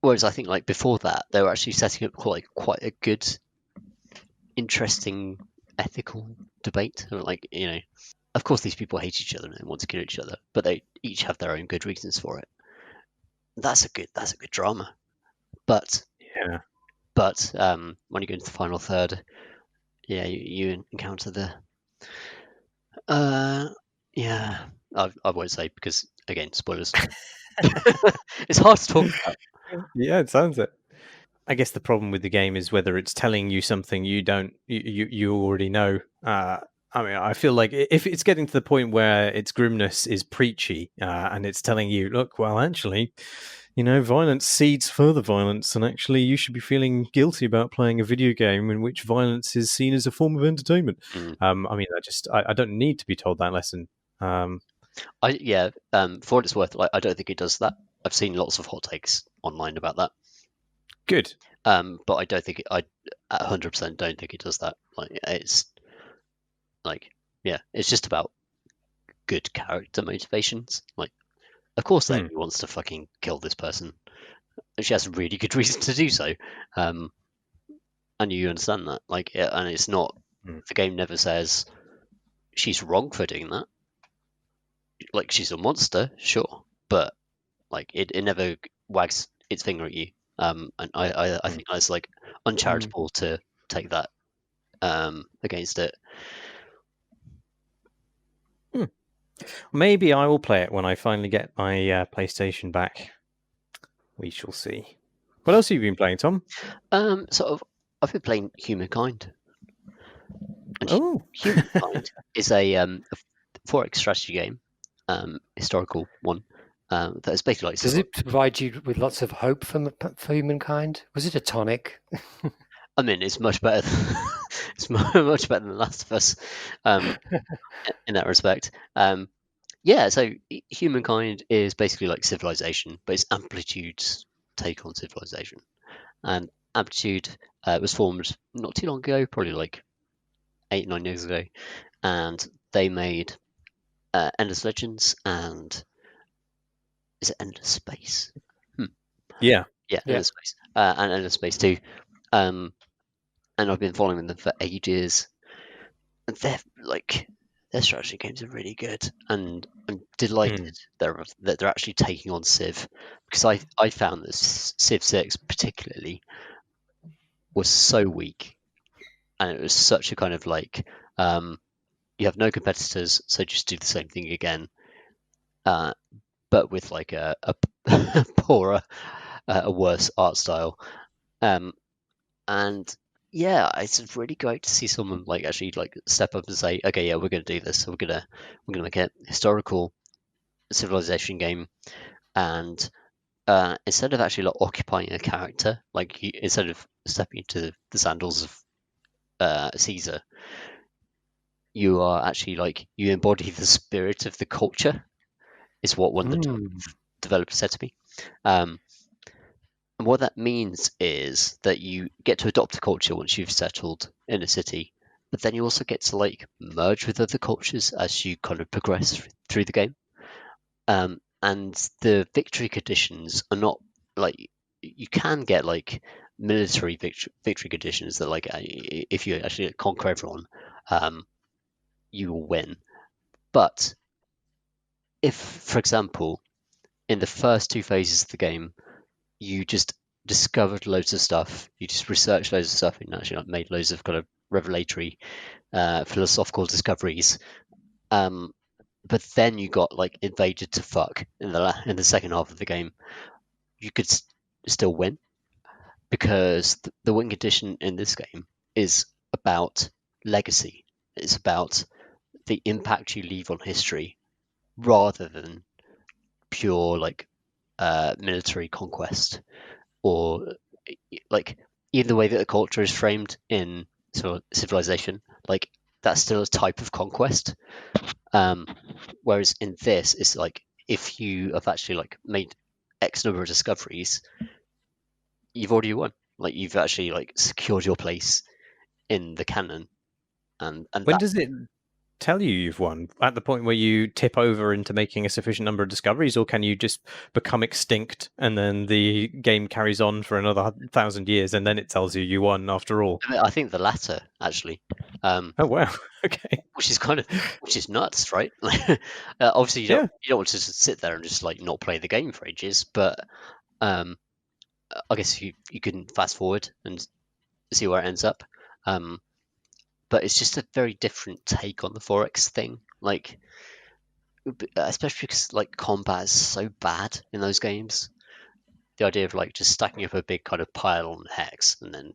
Whereas I think like before that, they were actually setting up quite a good, interesting, ethical debate. Like, of course these people hate each other and want to kill each other, but they each have their own good reasons for it. That's a good drama. But when you go into the final third, yeah, you encounter the I won't say because again, spoilers. It's hard to talk about. Yeah, it sounds it. I guess the problem with the game is whether it's telling you something you already know. I mean, I feel like if it's getting to the point where its grimness is preachy and it's telling you, look, well, actually, violence seeds further violence, and actually, you should be feeling guilty about playing a video game in which violence is seen as a form of entertainment. I mean, I don't need to be told that lesson. For what it's worth, like, I don't think it does that. I've seen lots of hot takes online about that. Good. But I don't think I 100% don't think it does that. Like, it's like, yeah, it's just about good character motivations. Like, of course, Amy wants to fucking kill this person. She has a really good reason to do so. And you understand that. Like, and it's not, the game never says she's wrong for doing that. Like, she's a monster, sure, but like it never wags its finger at you. And I think that's like uncharitable to take that against it. Maybe I will play it when I finally get my PlayStation back. We shall see. What else have you been playing, Tom? I've been playing Humankind. And Humankind is a 4X strategy game, historical one. That is basically like. Does it provide you with lots of hope for Humankind? Was it a tonic? I mean, it's much better. It's much better than The Last of Us, in that respect. So Humankind is basically like Civilization, but it's Amplitude's take on Civilization. And Amplitude was formed not too long ago, probably like 8-9 years ago, and they made Endless Legends and is it Endless Space? Yeah, Endless Space and Endless Space 2. And I've been following them for ages. And their strategy games are really good, and I'm delighted that they're actually taking on Civ, because I found that Civ 6 particularly was so weak, and it was such a kind of like you have no competitors, so just do the same thing again, but with like a poorer, a worse art style. And yeah, it's really great to see someone like actually like step up and say, okay, yeah, we're going to do this. We're gonna make a historical civilization game, and instead of actually like occupying a character, like instead of stepping into the sandals of Caesar, you are actually like you embody the spirit of the culture. Is what one of the developers said to me. And what that means is that you get to adopt a culture once you've settled in a city, but then you also get to like merge with other cultures as you kind of progress through the game. And the victory conditions are not like you can get like military victory conditions that like if you actually conquer everyone, you will win. But if, for example, in the first two phases of the game, you just discovered loads of stuff, you just researched loads of stuff, and actually like, made loads of kind of revelatory, philosophical discoveries. But then you got like invaded to fuck in the second half of the game. You could still win because the win condition in this game is about legacy. It's about the impact you leave on history rather than pure like military conquest, or like even the way that the culture is framed in sort of Civilization, like that's still a type of conquest. Whereas in this, it's like if you have actually like made X number of discoveries, you've already won. Like you've actually like secured your place in the canon, and When does it tell you you've won? At the point where you tip over into making a sufficient number of discoveries, or can you just become extinct and then the game carries on for another 1,000 years and then it tells you won after all? I think the latter actually. Oh wow, okay. Which is nuts, right? Obviously, you don't want to just sit there and just like not play the game for ages, but I guess you can fast forward and see where it ends up. But it's just a very different take on the 4X thing, like especially because like combat is so bad in those games. The idea of like just stacking up a big kind of pile on hex and then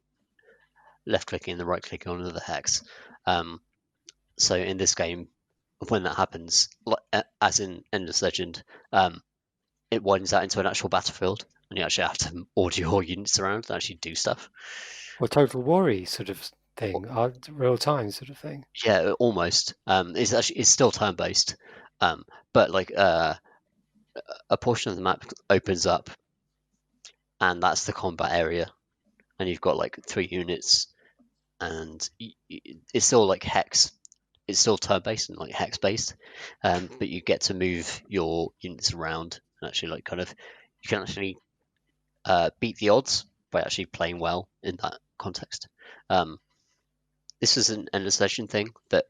left clicking and the right clicking on another hex. So in this game, when that happens, as in Endless Legend, it widens out into an actual battlefield, and you actually have to order your units around and actually do stuff. Or Total War sort of thing, real time sort of thing. Yeah, almost. It's still turn based, but like a portion of the map opens up, and that's the combat area, and you've got like 3 units, and it's still like hex. It's still turn based and like hex based, but you get to move your units around and actually like kind of you can actually beat the odds by actually playing well in that context. This was an Endless Legend thing that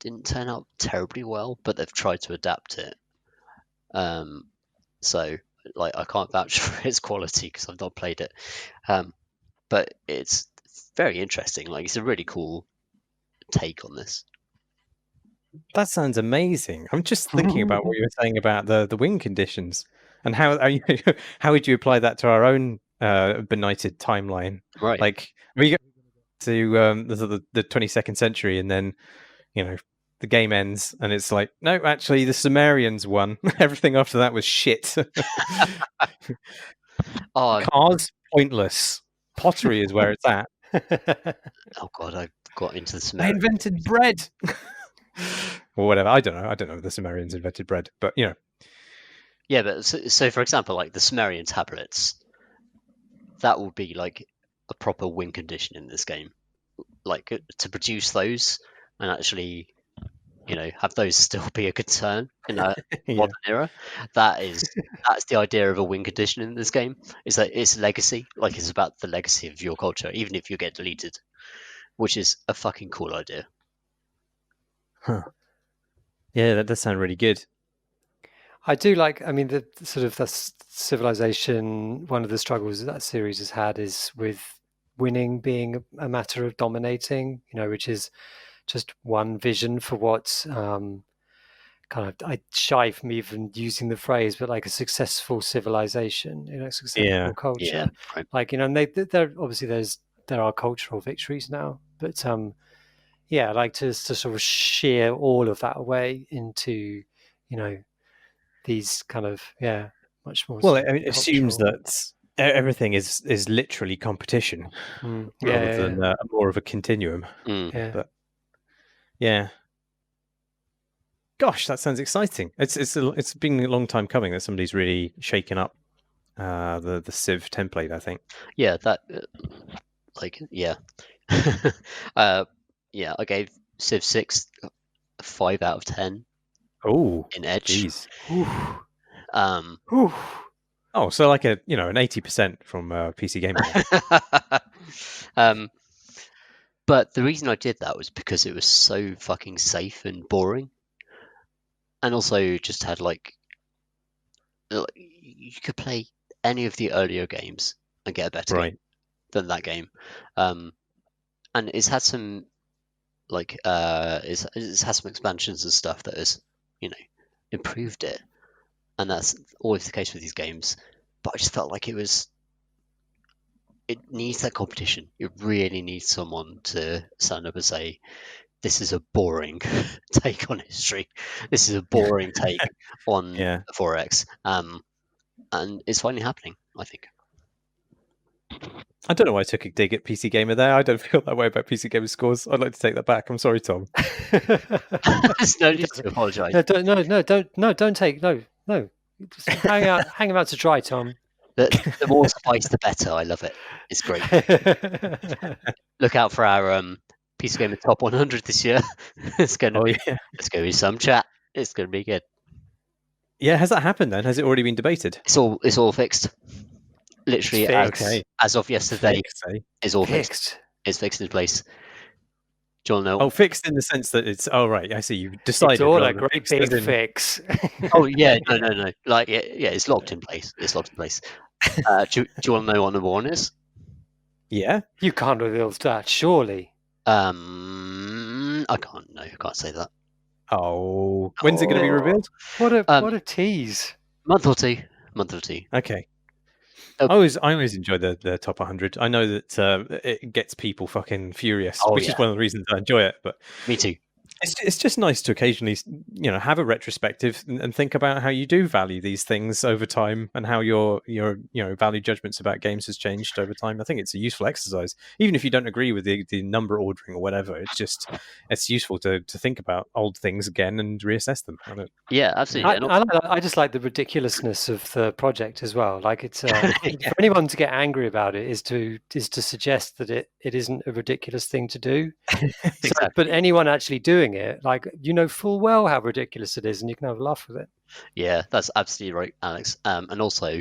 didn't turn out terribly well, but they've tried to adapt it. So like I can't vouch for its quality because I've not played it, but it's very interesting. Like it's a really cool take on this. That sounds amazing. I'm just thinking about what you were saying about the win conditions and how are you, how would you apply that to our own benighted timeline? Right. Like we get to the 22nd century and then the game ends and it's like, no, actually the Sumerians won. Everything after that was shit. Cars, pointless. Pottery is where it's at. Oh god, I got into the They Sumerians. invented bread. Or whatever. I don't know if the Sumerians invented bread, but Yeah, but so for example, like the Sumerian tablets, that would be like a proper win condition in this game. Like to produce those and actually, have those still be a concern in a modern era. That's the idea of a win condition in this game. Is that it's legacy, like it's about the legacy of your culture, even if you get deleted, which is a fucking cool idea. Huh. Yeah, that does sound really good. I do like. I mean, the sort of the Civilization. One of the struggles that series has had is with winning being a matter of dominating. Which is just one vision for what's kind of, I shy from even using the phrase, but like a successful civilization, successful culture. Right. Like, and there obviously there are cultural victories now, but I like to sort of shear all of that away into, these kind of much more. Well, I mean, it assumes cultural. that everything is literally competition rather than more of a continuum. Mm. But yeah, gosh, that sounds exciting. It's been a long time coming that somebody's really shaken up the Civ template, I think. Yeah, that I gave Civ 6 a 5 out of 10 Oh, in Edge. jeez. Oh, so like an 80% from PC Gamer. But the reason I did that was because it was so fucking safe and boring, and also just had you could play any of the earlier games and get a better game than that game, and it's had some it's had some expansions and stuff that has improved it, and that's always the case with these games. But I just felt like it needs that competition. It really needs someone to stand up and say, this is a boring take on history. This is a boring take on 4X. And it's finally happening, I think. I don't know why I took a dig at PC Gamer there. I don't feel that way about PC Gamer scores. I'd like to take that back. I'm sorry, Tom. There's no need to apologise. Don't take. Just hang him out to dry, Tom. The more spice, the better. I love it. It's great. Look out for our PC Gamer Top 100 this year. It's going to It's going to be some chat. It's going to be good. Yeah, has that happened then? Has it already been debated? It's all fixed. Literally, as of yesterday, it's all fixed. It's fixed in place. Do you want to know? Oh, fixed in the sense that it's... Oh, right. I see. You've decided. It's all a great big fix. Oh, yeah. No. Like, it's locked in place. It's locked in place. Do you want to know what number one is? Yeah. You can't reveal that, surely. I can't. No, I can't say that. Oh. When's it going to be revealed? What a tease. Month or two. Okay. I always enjoy the top 100. I know that it gets people fucking furious, which is one of the reasons I enjoy it. But me too. It's just nice to occasionally, have a retrospective and think about how you do value these things over time and how your value judgments about games has changed over time. I think it's a useful exercise, even if you don't agree with the number ordering or whatever. It's useful to think about old things again and reassess them. Yeah, absolutely. I just like the ridiculously of the project as well. Like it's for anyone to get angry about it is to suggest that it isn't a ridiculous thing to do. Exactly. But anyone actually doing it, like full well how ridiculous it is, and you can have a laugh with it. Yeah, that's absolutely right, Alex. And also,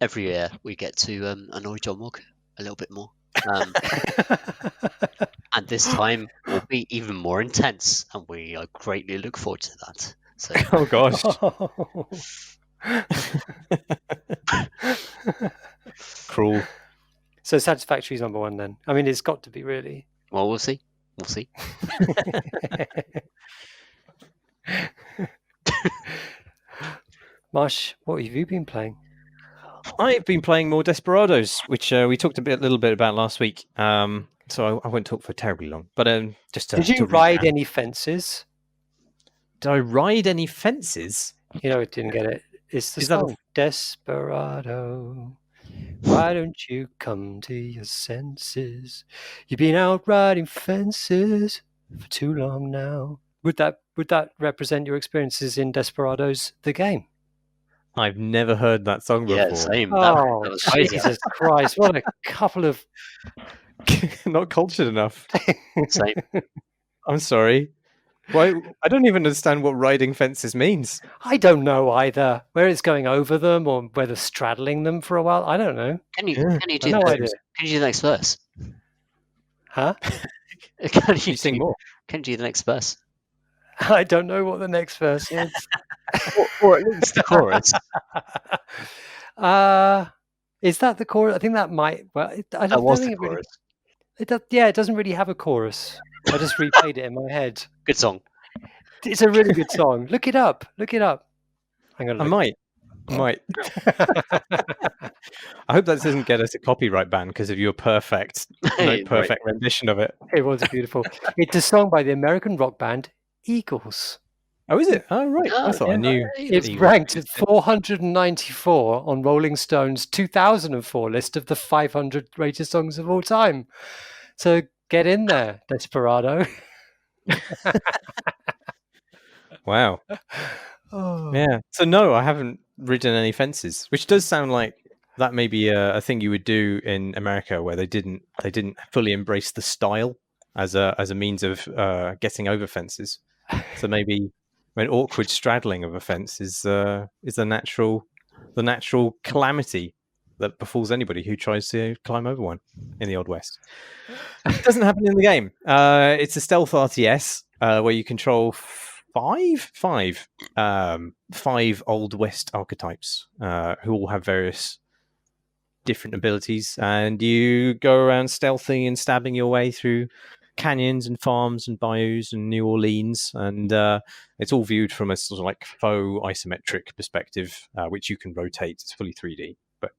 every year we get to annoy John Walker a little bit more. And this time will be even more intense, and we greatly look forward to that. So, oh gosh. Cruel. So Satisfactory is number one then. I mean, it's got to be, really. Well, we'll see. Marsh, what have you been playing? I've been playing more Desperados, which we talked a little bit about last week. So I won't talk for terribly long. But did you ride any fences? Did I ride any fences? I didn't get it. It's the song Desperado. Why don't you come to your senses? You've been out riding fences for too long now. Would that represent your experiences in Desperados the game? I've never heard that song before. Yeah, same. Oh, that was crazy. Jesus Christ! What a couple of not cultured enough. Same. I'm sorry. Why? I don't even understand what riding fences means. I don't know either. Where it's going over them or whether straddling them for a while. I don't know. Can you do the next verse? Huh? Can you sing more? Can you do the next verse? I don't know what the next verse is. or at least the chorus. Is that the chorus? I think that might. Well, I don't was think the chorus. It doesn't really have a chorus. I just replayed it in my head. Good song. It's a really good song. Look it up. I'm gonna I look. might. I hope that doesn't get us a copyright ban because of your perfect Right. rendition of it. It was beautiful. It's a song by the American rock band Eagles. Oh, is it? Oh, right. I Oh, thought I Yeah. knew. It's Eagles ranked at existed. 494 on Rolling Stone's 2004 list of the 500 greatest songs of all time. So get in there, Desperado. Wow. Oh. Yeah. So no, I haven't ridden any fences, which does sound like that may be a thing you would do in America, where they didn't fully embrace the style as a means of getting over fences. So maybe an awkward straddling of a fence is the natural calamity that befalls anybody who tries to climb over one in the Old West. It doesn't happen in the game. It's a stealth RTS where you control five Old West archetypes who all have various different abilities, and you go around stealthing and stabbing your way through canyons and farms and bayous and New Orleans, and it's all viewed from a sort of like faux isometric perspective, which you can rotate. It's fully 3D, but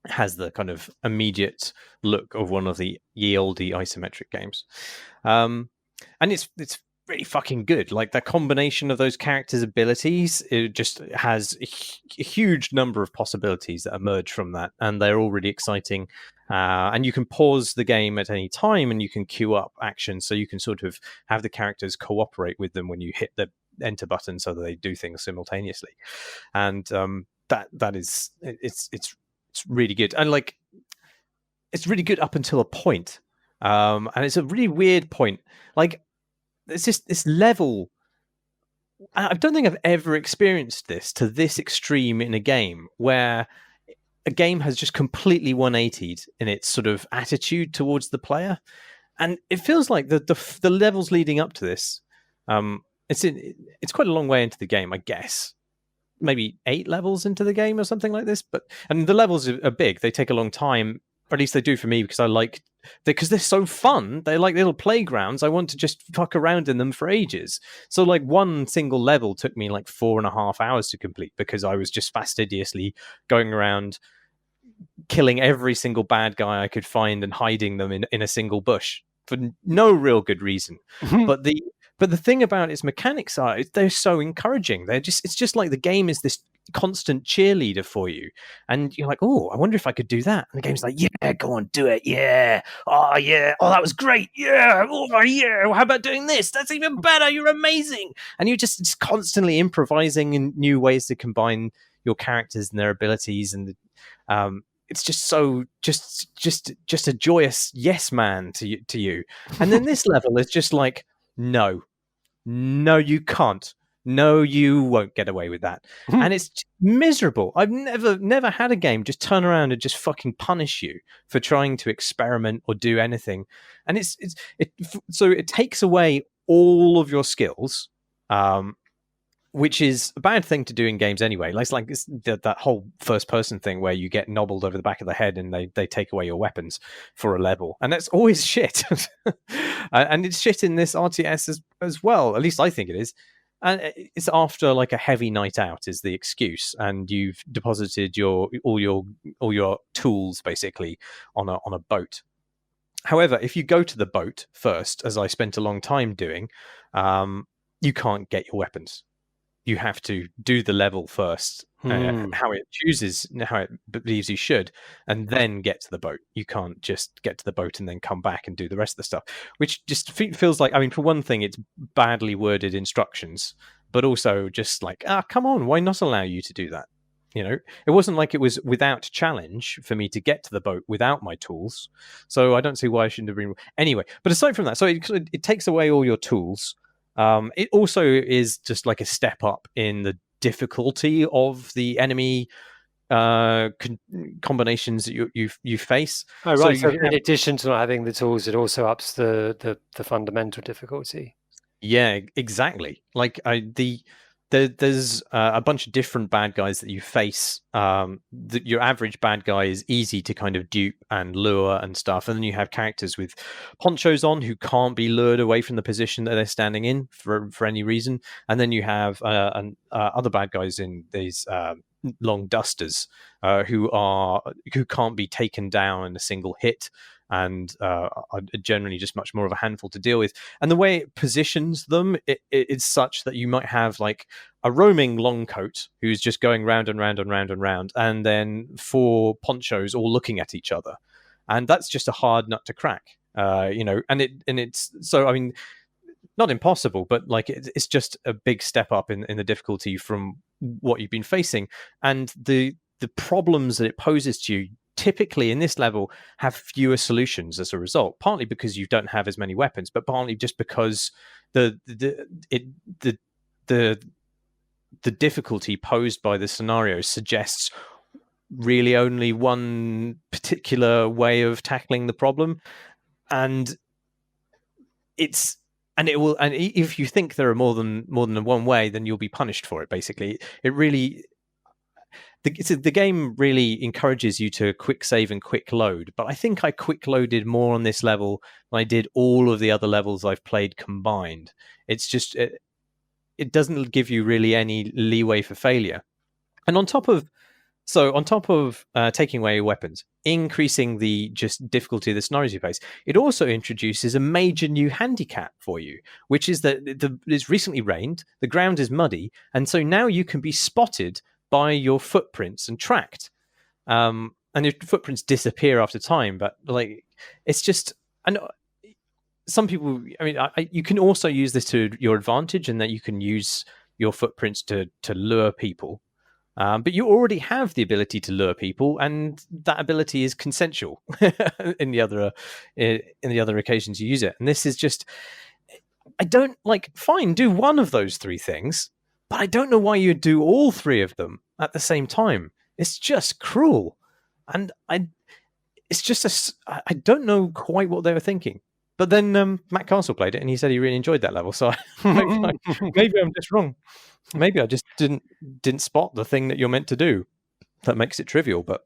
has the kind of immediate look of one of the ye olde isometric games, and it's really fucking good. Like the combination of those characters' abilities, it just has a huge number of possibilities that emerge from that, and they're all really exciting. And you can pause the game at any time, and you can queue up actions, so you can sort of have the characters cooperate with them when you hit the enter button, so that they do things simultaneously. And that is it's really good, and like it's really good up until a point. And it's a really weird point. Like it's just this level. I don't think I've ever experienced this to this extreme in a game, where a game has just completely 180'd in its sort of attitude towards the player, and it feels like the levels leading up to this. It's quite a long way into the game, I guess. Maybe 8 levels into the game or something like this, and the levels are big. They take a long time, or at least they do for me, because I like because they're so fun. They're like little playgrounds. I want to just fuck around in them for ages. So like one single level took me like 4.5 hours to complete, because I was just fastidiously going around killing every single bad guy I could find and hiding them in a single bush for no real good reason. But the thing about its mechanics are they're so encouraging. It's just like the game is this constant cheerleader for you, and you're like, oh, I wonder if I could do that, and the game's like, yeah, go on, do it, yeah, oh, that was great, yeah, oh, yeah, well, how about doing this? That's even better, you're amazing. And you're just constantly improvising in new ways to combine your characters and their abilities, and it's just so just a joyous yes man to you. And then this level is just like, no, you can't. No, you won't get away with that. And it's miserable. I've never had a game just turn around and just fucking punish you for trying to experiment or do anything. And so it takes away all of your skills, which is a bad thing to do in games anyway. Like that whole first person thing where you get nobbled over the back of the head and they take away your weapons for a level. And that's always shit. And it's shit in this RTS as well. At least I think it is. And it's after like a heavy night out is the excuse, and you've deposited all your tools basically on a boat. However, if you go to the boat first, as I spent a long time doing, you can't get your weapons. You have to do the level first, how it believes you should, and then get to the boat. You can't just get to the boat and then come back and do the rest of the stuff, which just feels like, I mean, for one thing, it's badly worded instructions, but also just like, come on, why not allow you to do that? You know, it wasn't like it was without challenge for me to get to the boat without my tools. So I don't see why I shouldn't have been. Anyway, but aside from that, so it takes away all your tools. It also is just like a step up in the difficulty of the enemy combinations that you face. Oh, right. So in addition to not having the tools, it also ups the fundamental difficulty. Yeah, exactly. Like the there's a bunch of different bad guys that you face. Your average bad guy is easy to kind of dupe and lure and stuff, and then you have characters with ponchos on who can't be lured away from the position that they're standing in for any reason, and then you have other bad guys in these long dusters who can't be taken down in a single hit, and are generally just much more of a handful to deal with. And the way it positions them, it's such that you might have like a roaming longcoat who's just going round and round and round and round, and then 4 ponchos all looking at each other, and that's just a hard nut to crack. And it's so, I mean, not impossible, but like it's just a big step up in the difficulty from what you've been facing, and the problems that it poses to you typically in this level have fewer solutions as a result, partly because you don't have as many weapons, but partly just because the difficulty posed by the scenario suggests really only one particular way of tackling the problem, and if you think there are more than one way, then you'll be punished for it. Basically, the game really encourages you to quick save and quick load, but I think I quick loaded more on this level than I did all of the other levels I've played combined. It's just it doesn't give you really any leeway for failure. And on top of taking away your weapons, increasing the just difficulty of the scenarios you face, it also introduces a major new handicap for you, which is that it's recently rained, the ground is muddy, and so now you can be spotted by your footprints and tracked. And your footprints disappear after time, but like it's just, and some people, I mean, you can also use this to your advantage, in that you can use your footprints to lure people. But you already have the ability to lure people, and that ability is consensual in the other occasions you use it. And this is just, I don't like. Fine, do one of those 3 things, but I don't know why you do all 3 of them at the same time. It's just cruel, and I don't know quite what they were thinking. But then Matt Castle played it, and he said he really enjoyed that level. So maybe I'm just wrong. Maybe I just didn't spot the thing that you're meant to do that makes it trivial. But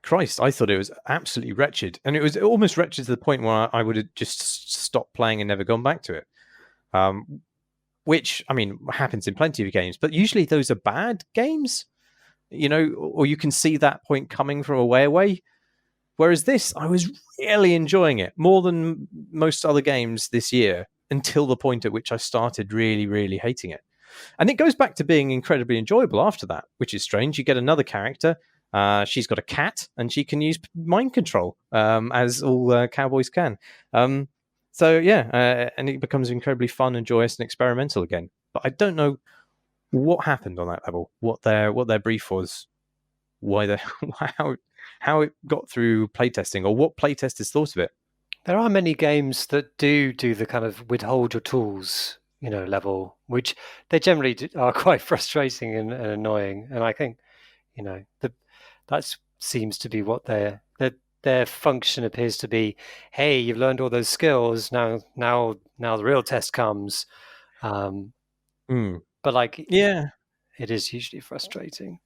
Christ, I thought it was absolutely wretched, and it was almost wretched to the point where I would have just stopped playing and never gone back to it. Which, I mean, happens in plenty of games, but usually those are bad games, or you can see that point coming from a way away. Whereas this, I was really enjoying it more than most other games this year, until the point at which I started really, really hating it. And it goes back to being incredibly enjoyable after that, which is strange. You get another character. She's got a cat, and she can use mind control, as all cowboys can. And it becomes incredibly fun and joyous and experimental again. But I don't know what happened on that level, what their brief was, how it got through playtesting, or what playtesters thought of it. There are many games that do the kind of withhold your tools, level, which they generally are quite frustrating and annoying. And I think, that seems to be what their function appears to be. Hey, you've learned all those skills. Now the real test comes. But like, yeah, it is usually frustrating.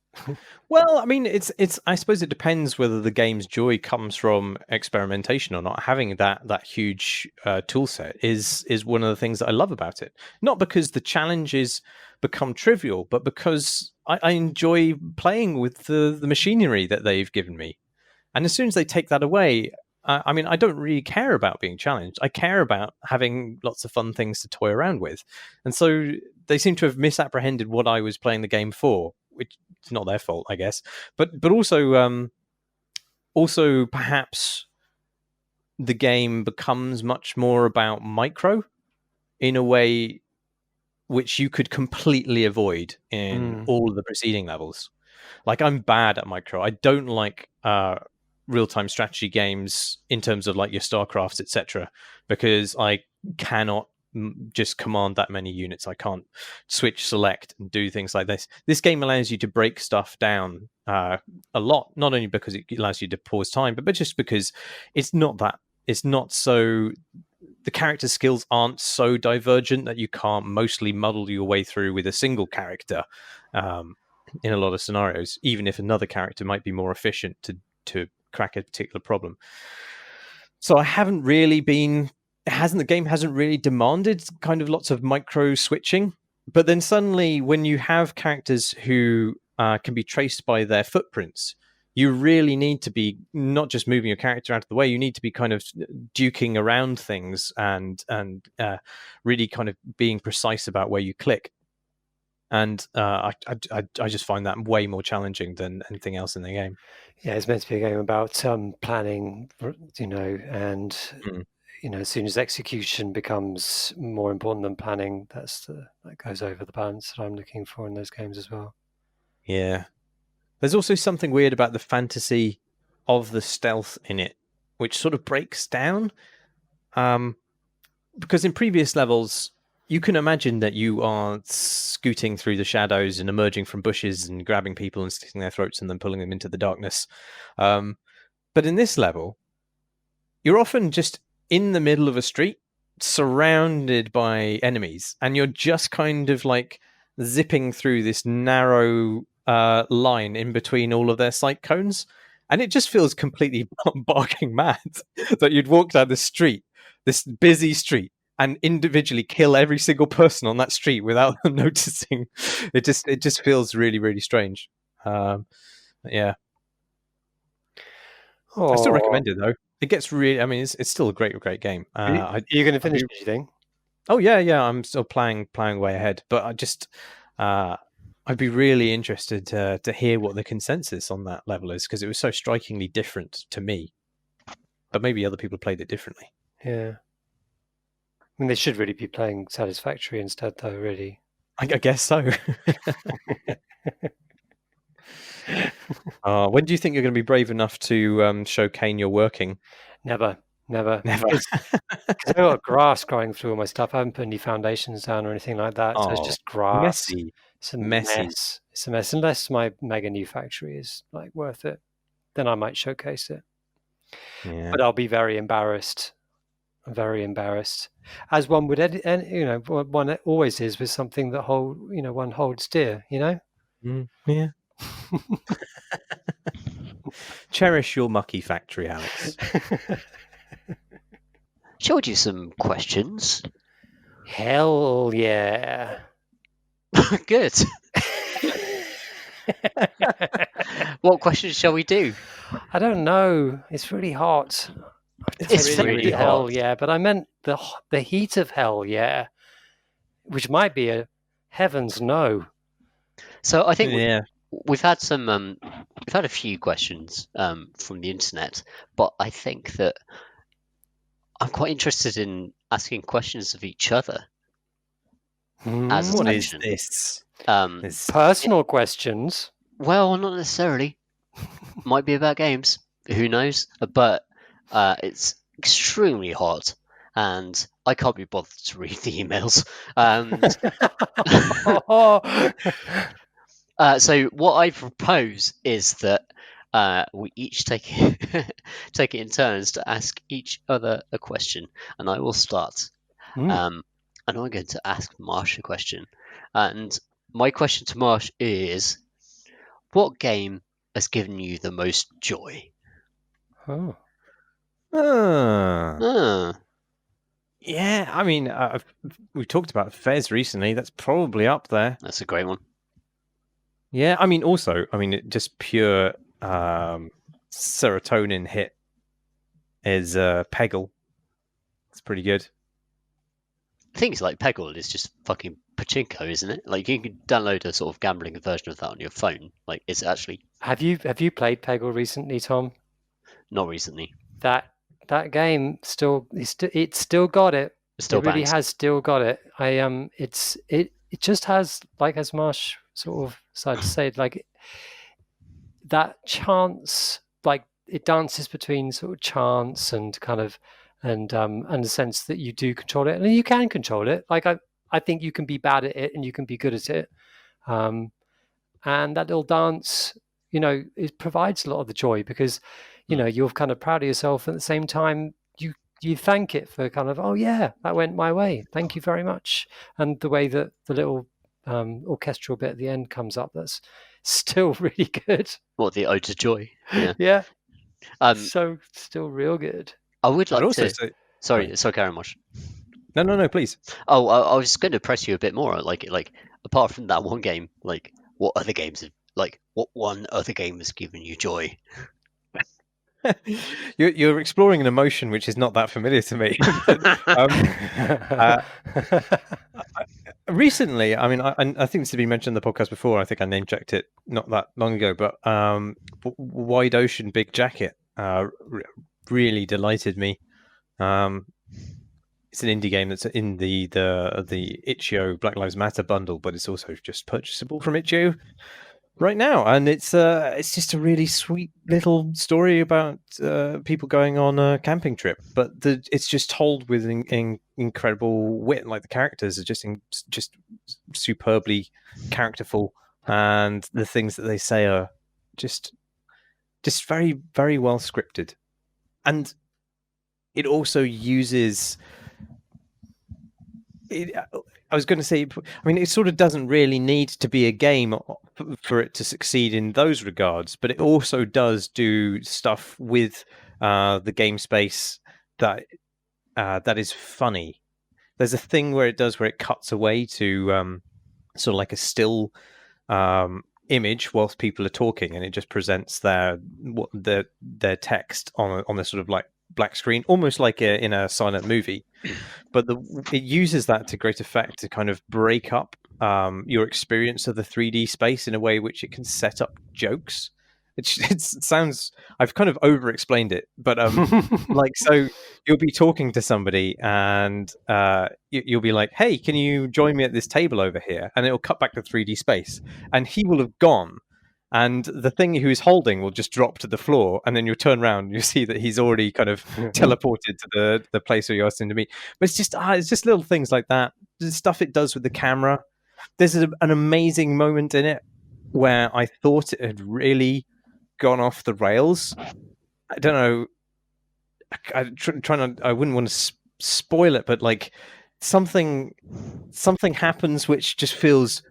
Well, I mean, it's. I suppose it depends whether the game's joy comes from experimentation or not. Having that huge tool set is one of the things that I love about it. Not because the challenges become trivial, but because I enjoy playing with the machinery that they've given me. And as soon as they take that away, I mean, I don't really care about being challenged. I care about having lots of fun things to toy around with. And so they seem to have misapprehended what I was playing the game for, which is not their fault, I guess. But also perhaps the game becomes much more about micro in a way which you could completely avoid in all of the preceding levels. Like, I'm bad at micro. I don't like real-time strategy games in terms of like your StarCrafts, etc., because I cannot just command that many units. I can't switch, select, and do things like this. This game allows you to break stuff down a lot, not only because it allows you to pause time, but just because it's not so. the character skills aren't so divergent that you can't mostly muddle your way through with a single character in a lot of scenarios, even if another character might be more efficient to crack a particular problem. So I haven't really been. The game hasn't really demanded kind of lots of micro switching. But then suddenly, when you have characters who can be traced by their footprints, you really need to be not just moving your character out of the way. You need to be kind of duking around things and really kind of being precise about where you click. And I just find that way more challenging than anything else in the game. Yeah, it's meant to be a game about planning, and as soon as execution becomes more important than planning, that goes over the balance that I'm looking for in those games as well. Yeah. There's also something weird about the fantasy of the stealth in it, which sort of breaks down. Because in previous levels, you can imagine that you are scooting through the shadows and emerging from bushes and grabbing people and sticking their throats and then pulling them into the darkness. But in this level, you're often just in the middle of a street, surrounded by enemies, and you're just kind of like zipping through this narrow line in between all of their sight cones. And it just feels completely barking mad that you'd walk down the street, this busy street, and individually kill every single person on that street without them noticing. It just feels really, really strange. Yeah. I still recommend it though. It gets really. I mean, it's still a great game. Are you going to finish it, do you think? Oh yeah. I'm still playing way ahead, but I just I'd be really interested to hear what the consensus on that level is, because it was so strikingly different to me. But maybe other people played it differently. Yeah. I mean, they should really be playing Satisfactory instead, though, really. I guess so. When do you think you're going to be brave enough to show Kane you're working? Never. Because I've got grass growing through all my stuff. I haven't put any foundations down or anything like that. So it's just grass. Messy. It's a mess. It's a mess. Unless my mega new factory is like worth it, then I might showcase it. Yeah. But I'll be very embarrassed. As one would, one always is with something that one holds dear. Yeah. Cherish your mucky factory, Alex. Shall we do some questions? Hell yeah. Good. What questions shall we do? I don't know. It's really hot. It's really hot. Hell yeah, but I meant the heat of hell yeah, which might be a heavens no. So I think we've had a few questions from the internet, but I think that I'm quite interested in asking questions of each other. As what is this? Personal questions? Well, not necessarily. Might be about games. Who knows? But it's extremely hot, and I can't be bothered to read the emails. So what I propose is that we each take it in turns to ask each other a question, and I will start. And I'm going to ask Marsh a question. And my question to Marsh is, what game has given you the most joy? Yeah, I mean, we talked about Fez recently. That's probably up there. That's a great one. Yeah, I mean, just pure serotonin hit is Peggle. It's pretty good. Things like Peggle is just fucking pachinko, isn't it? Like, you can download a sort of gambling version of that on your phone. Like, it's actually. Have you played Peggle recently, Tom? Not recently. That game it's still got it. It really has still got it. It just has, like, as Marsh sort of decided to say, like, that chance, like, it dances between sort of chance and kind of and the sense that you do control it, and you can control it. Like, I think you can be bad at it and you can be good at it, and that little dance, it provides a lot of the joy, because you're kind of proud of yourself, and at the same time you you thank it for kind of, oh yeah, that went my way. Thank you very much. And the way that the little orchestral bit at the end comes up, that's still really good. What, the Ode to Joy? Yeah. Yeah. Um, So still real good. I would I'd like also to. say, Sorry, Karen Marsh. no, please. Oh, I was going to press you a bit more. Like apart from that one game, like what other games? What one other game has given you joy? You're exploring an emotion which is not that familiar to me. Recently, I mean, I think this has been mentioned in the podcast before. I think I name checked it not that long ago, but Wide Ocean Big Jacket really delighted me. It's an indie game that's in the Itch.io Black Lives Matter bundle, but it's also just purchasable from Itch.io right now, and it's just a really sweet little story about people going on a camping trip, but it's just told with incredible wit. Like the characters are just superbly characterful, and the things that they say are just very, very well scripted, and it also uses. I was going to say, I mean, it sort of doesn't really need to be a game for it to succeed in those regards, but it also does do stuff with the game space that is funny. There's a thing where it cuts away to sort of like a still image whilst people are talking, and it just presents their text on the sort of like black screen, almost like in a silent movie. But it uses that to great effect to kind of break up your experience of the 3D space in a way which it can set up jokes. It sounds, I've kind of over-explained it, but like, so you'll be talking to somebody and you'll be like, hey, can you join me at this table over here? And it'll cut back to 3D space, and he will have gone. And the thing he was holding will just drop to the floor, and then you'll turn around and you see that he's already kind of teleported to the place where you asked him to meet. But it's just little things like that. The stuff it does with the camera. There's an amazing moment in it where I thought it had really gone off the rails. I don't know. I wouldn't want to spoil it, but like something happens which just feels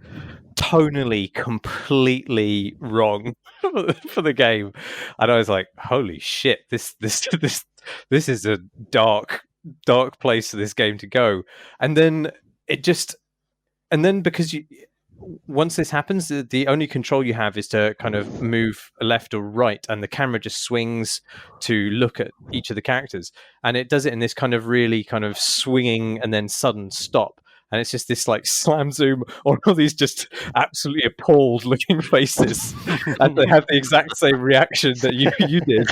tonally completely wrong for the game, and I was like, holy shit, this is a dark place for this game to go. And then because once this happens, the only control you have is to kind of move left or right, and the camera just swings to look at each of the characters, and it does it in this kind of really kind of swinging and then sudden stop. And it's just this like slam zoom on all these just absolutely appalled looking faces, and they have the exact same reaction that you did.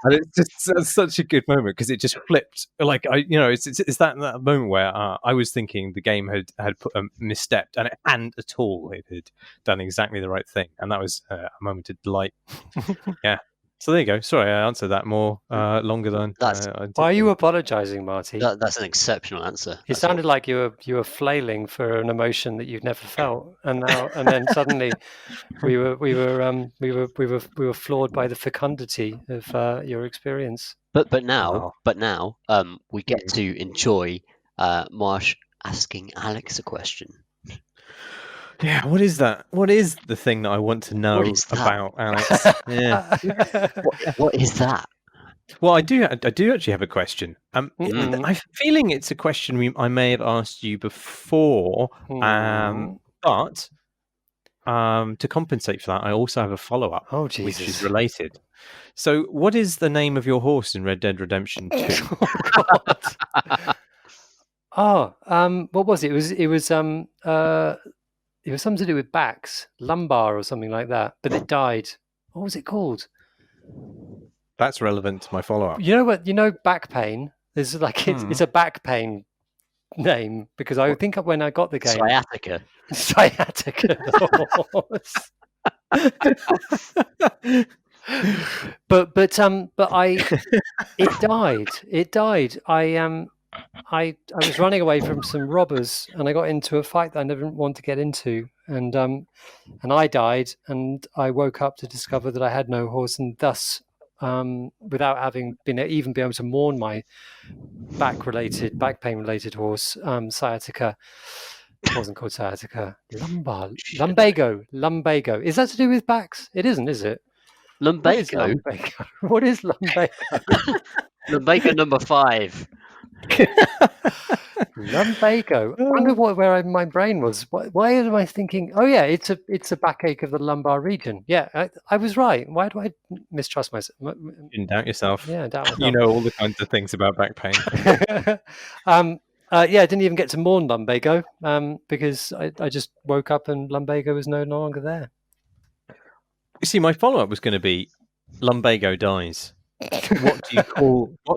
And it's just such a good moment because it just flipped. Like it's that moment where I was thinking the game had put misstepped, and it hadn't at all. It had done exactly the right thing, and that was a moment of delight. Yeah. So there you go. Sorry, I answered that more longer than I did. Why are you apologising, Marty? That's an exceptional answer. It sounded like you were flailing for an emotion that you've never felt, and then suddenly we were floored by the fecundity of your experience. But now we get to enjoy Marsh asking Alex a question. Yeah, what is that? What is the thing that I want to know about, Alex? Yeah. What is that? Well, I do actually have a question. I'm feeling it's a question I may have asked you before, but to compensate for that, I also have a follow-up, which is related. So, what is the name of your horse in Red Dead Redemption 2? Oh, God. What was it? It was something to do with backs, lumbar or something like that, but it died. What was it called? That's relevant to my follow-up. You know what? You know, back pain. There's like it's a back pain name because I think when I got the game, sciatica. but it died. I was running away from some robbers, and I got into a fight that I never want to get into, and I died, and I woke up to discover that I had no horse, and thus without having even been able to mourn my back pain related horse, sciatica. It wasn't called sciatica. Lumbago. Is that to do with backs? It isn't, is it? What is Lumbago. lumbago? What is lumbago? Lumbago number 5. Lumbago. I wonder where my brain was. Why am I thinking? Oh yeah, it's a backache of the lumbar region. Yeah, I was right. Why do I mistrust myself? You didn't doubt yourself. Yeah, doubt myself. You know all the kinds of things about back pain. I didn't even get to mourn lumbago because I just woke up and lumbago was no longer there. You see, my follow-up was going to be lumbago dies. What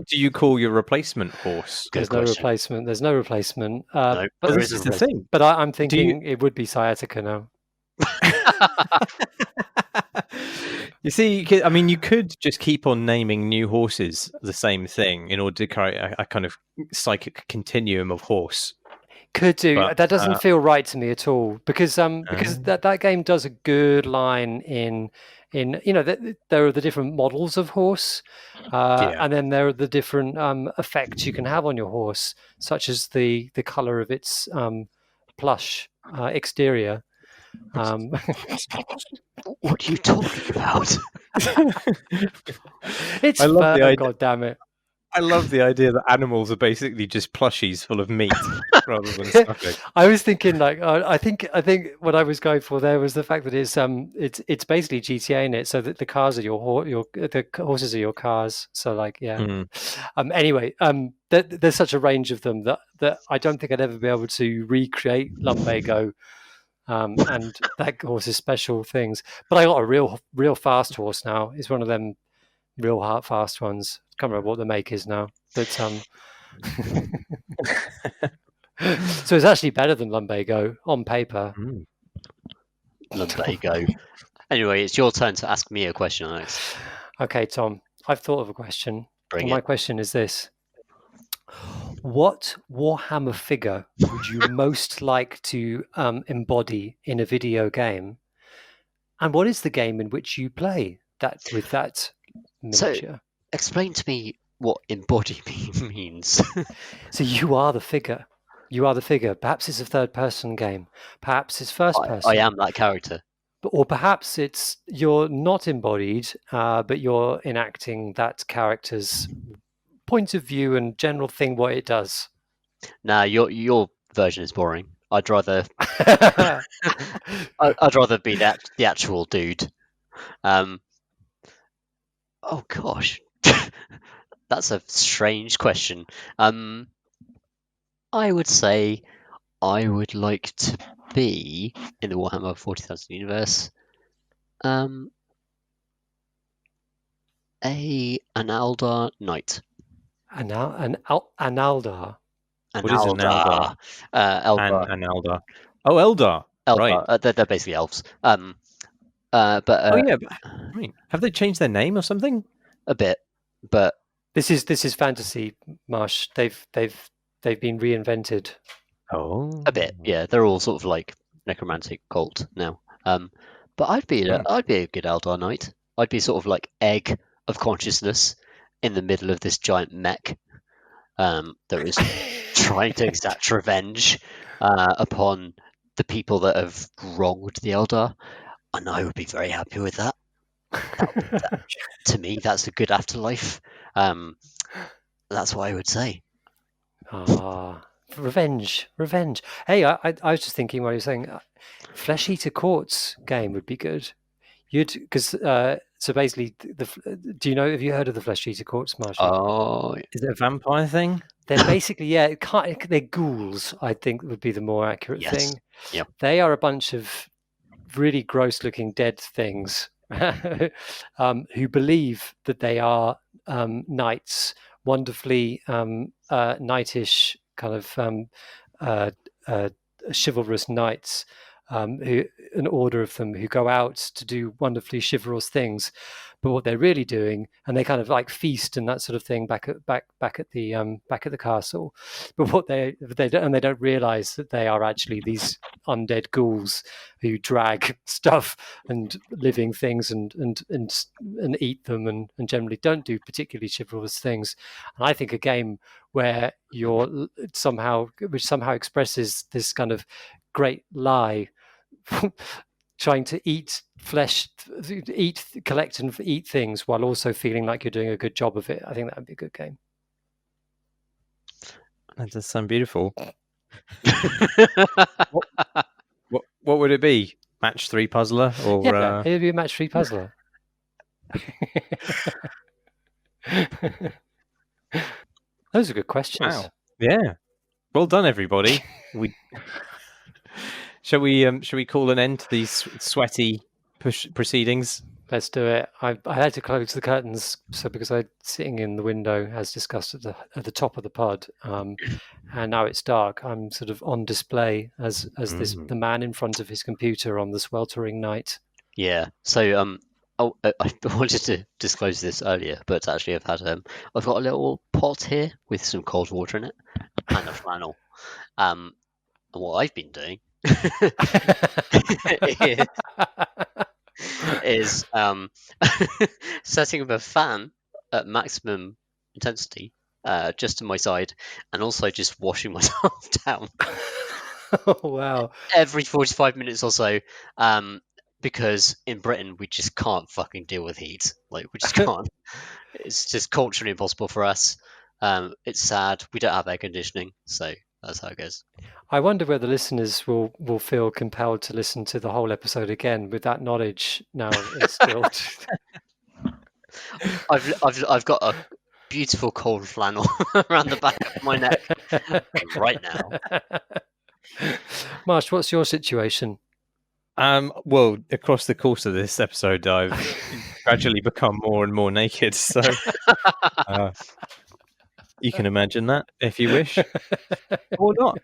do you call your replacement horse? There's no replacement. There's no replacement. No, but there this is the thing. But I'm thinking it would be sciatica now. You see, I mean, you could just keep on naming new horses the same thing in order to create a kind of psychic continuum of horse. Could do. But, that doesn't feel right to me at all because that game does a good line in there are the different models of horse, and then there are the different effects you can have on your horse, such as the color of its plush exterior. What are you talking about? It's I love the idea. God damn it. I love the idea that animals are basically just plushies full of meat rather than stuffing. I was thinking I think what I was going for there was the fact that it's basically GTA in it, so that the cars are the horses are your cars. So like anyway, there's such a range of them that I don't think I'd ever be able to recreate lumbago. And that horse's special things, but I got a real fast horse now. It's one of them real hard fast ones. I can't remember what the make is now, but so it's actually better than lumbago on paper. Lumbago. Anyway, it's your turn to ask me a question, Alex. Okay, Tom, I've thought of a question. My question is this: what Warhammer figure would you most like to embody in a video game? And what is the game in which you play that with that miniature? So, explain to me what embody means. So you are the figure. You are the figure. Perhaps it's a third-person game. Perhaps it's first-person. I am that character. Or perhaps you're not embodied, but you're enacting that character's point of view and general thing, what it does. Nah, your version is boring. I'd rather be the actual dude. Oh gosh, that's a strange question. I would say I would like to be in the Warhammer 40,000 universe. An Aldar knight. An Aldar. What is an Eldar? Eldar. An Eldar. Oh, Eldar. Eldar. Right. They're basically elves. Right. Have they changed their name or something? A bit, but this is fantasy, Marsh. They've been reinvented. Oh, a bit. Yeah, they're all sort of like necromantic cult now. But I'd be a good Eldar knight. I'd be sort of like egg of consciousness in the middle of this giant mech that is trying to exact revenge upon the people that have wronged the Eldar, and I would be very happy with that. To me, that's a good afterlife. That's what I would say. Revenge. Hey, I was just thinking while you were saying Flesh Eater Courts game would be good. So basically, do you know? Have you heard of the Flesh Eater Courts, Marshall? Oh, is it a vampire thing? They're basically they're ghouls. I think would be the more accurate thing. Yeah, they are a bunch of really gross-looking dead things who believe that they are knights, wonderfully knightish kind of chivalrous knights. Who an order of them who go out to do wonderfully chivalrous things, but what they're really doing, and they kind of like feast and that sort of thing back at the castle. But what they don't realize that they are actually these undead ghouls who drag stuff and living things and eat them, and generally don't do particularly chivalrous things. And I think a game where which somehow expresses this kind of great lie, trying to eat flesh, collect and eat things while also feeling like you're doing a good job of it. I think that would be a good game. That does sound beautiful. What would it be? Match 3 puzzler, or yeah, it'd be a match 3 puzzler. Those are good questions. Wow. Yeah. Well done, everybody. Shall we call an end to these sweaty proceedings? Let's do it. I had to close the curtains, because I'm sitting in the window, as discussed at the top of the pod, and now it's dark. I'm sort of on display as the man in front of his computer on the sweltering night. Yeah. So I wanted to disclose this earlier, but actually I've got a little pot here with some cold water in it and a flannel. And what I've been doing is setting up a fan at maximum intensity just to my side, and also just washing myself down. Oh, wow. Every 45 minutes or so, because in Britain we just can't fucking deal with heat. Like, we just can't. It's just culturally impossible for us. It's sad. We don't have air conditioning, so that's how it goes. I wonder whether listeners will feel compelled to listen to the whole episode again with that knowledge now instilled. I've got a beautiful cold flannel around the back of my neck right now. Marsh, what's your situation? Well, across the course of this episode, I've gradually become more and more naked, so you can imagine that if you wish, or not.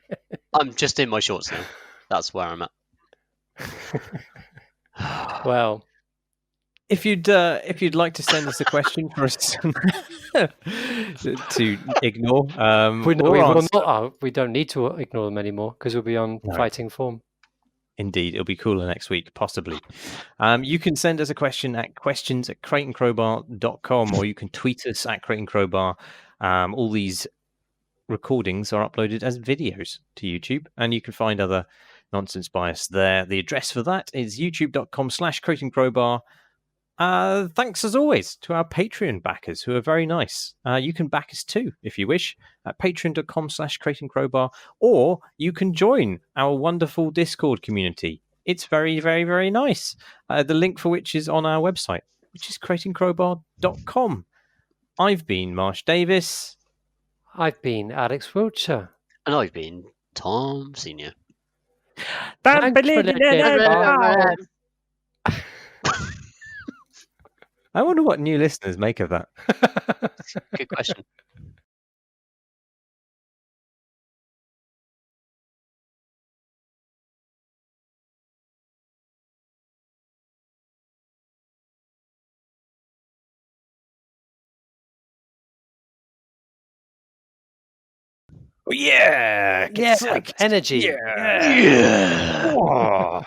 I'm just in my shorts now. That's where I'm at. Well, if you'd like to send us a question for us to ignore, we don't need to ignore them anymore because we'll be on fighting form. Indeed, it'll be cooler next week, possibly. You can send us a question at questions@crateandcrowbar.com, or you can tweet us at crateandcrowbar. All these recordings are uploaded as videos to YouTube, and you can find other nonsense bias there. The address for that is youtube.com/crateandcrowbar. Thanks as always to our Patreon backers, who are very nice. You can back us too if you wish at patreon.com/crateandcrowbar, or you can join our wonderful Discord community. It's very, very, very nice. The link for which is on our website, which is crateandcrowbar.com. I've been Marsh Davis. I've been Alex Wiltshire. And I've been Tom Senior. I wonder what new listeners make of that. Good question. Yeah, yeah, energy. Yeah.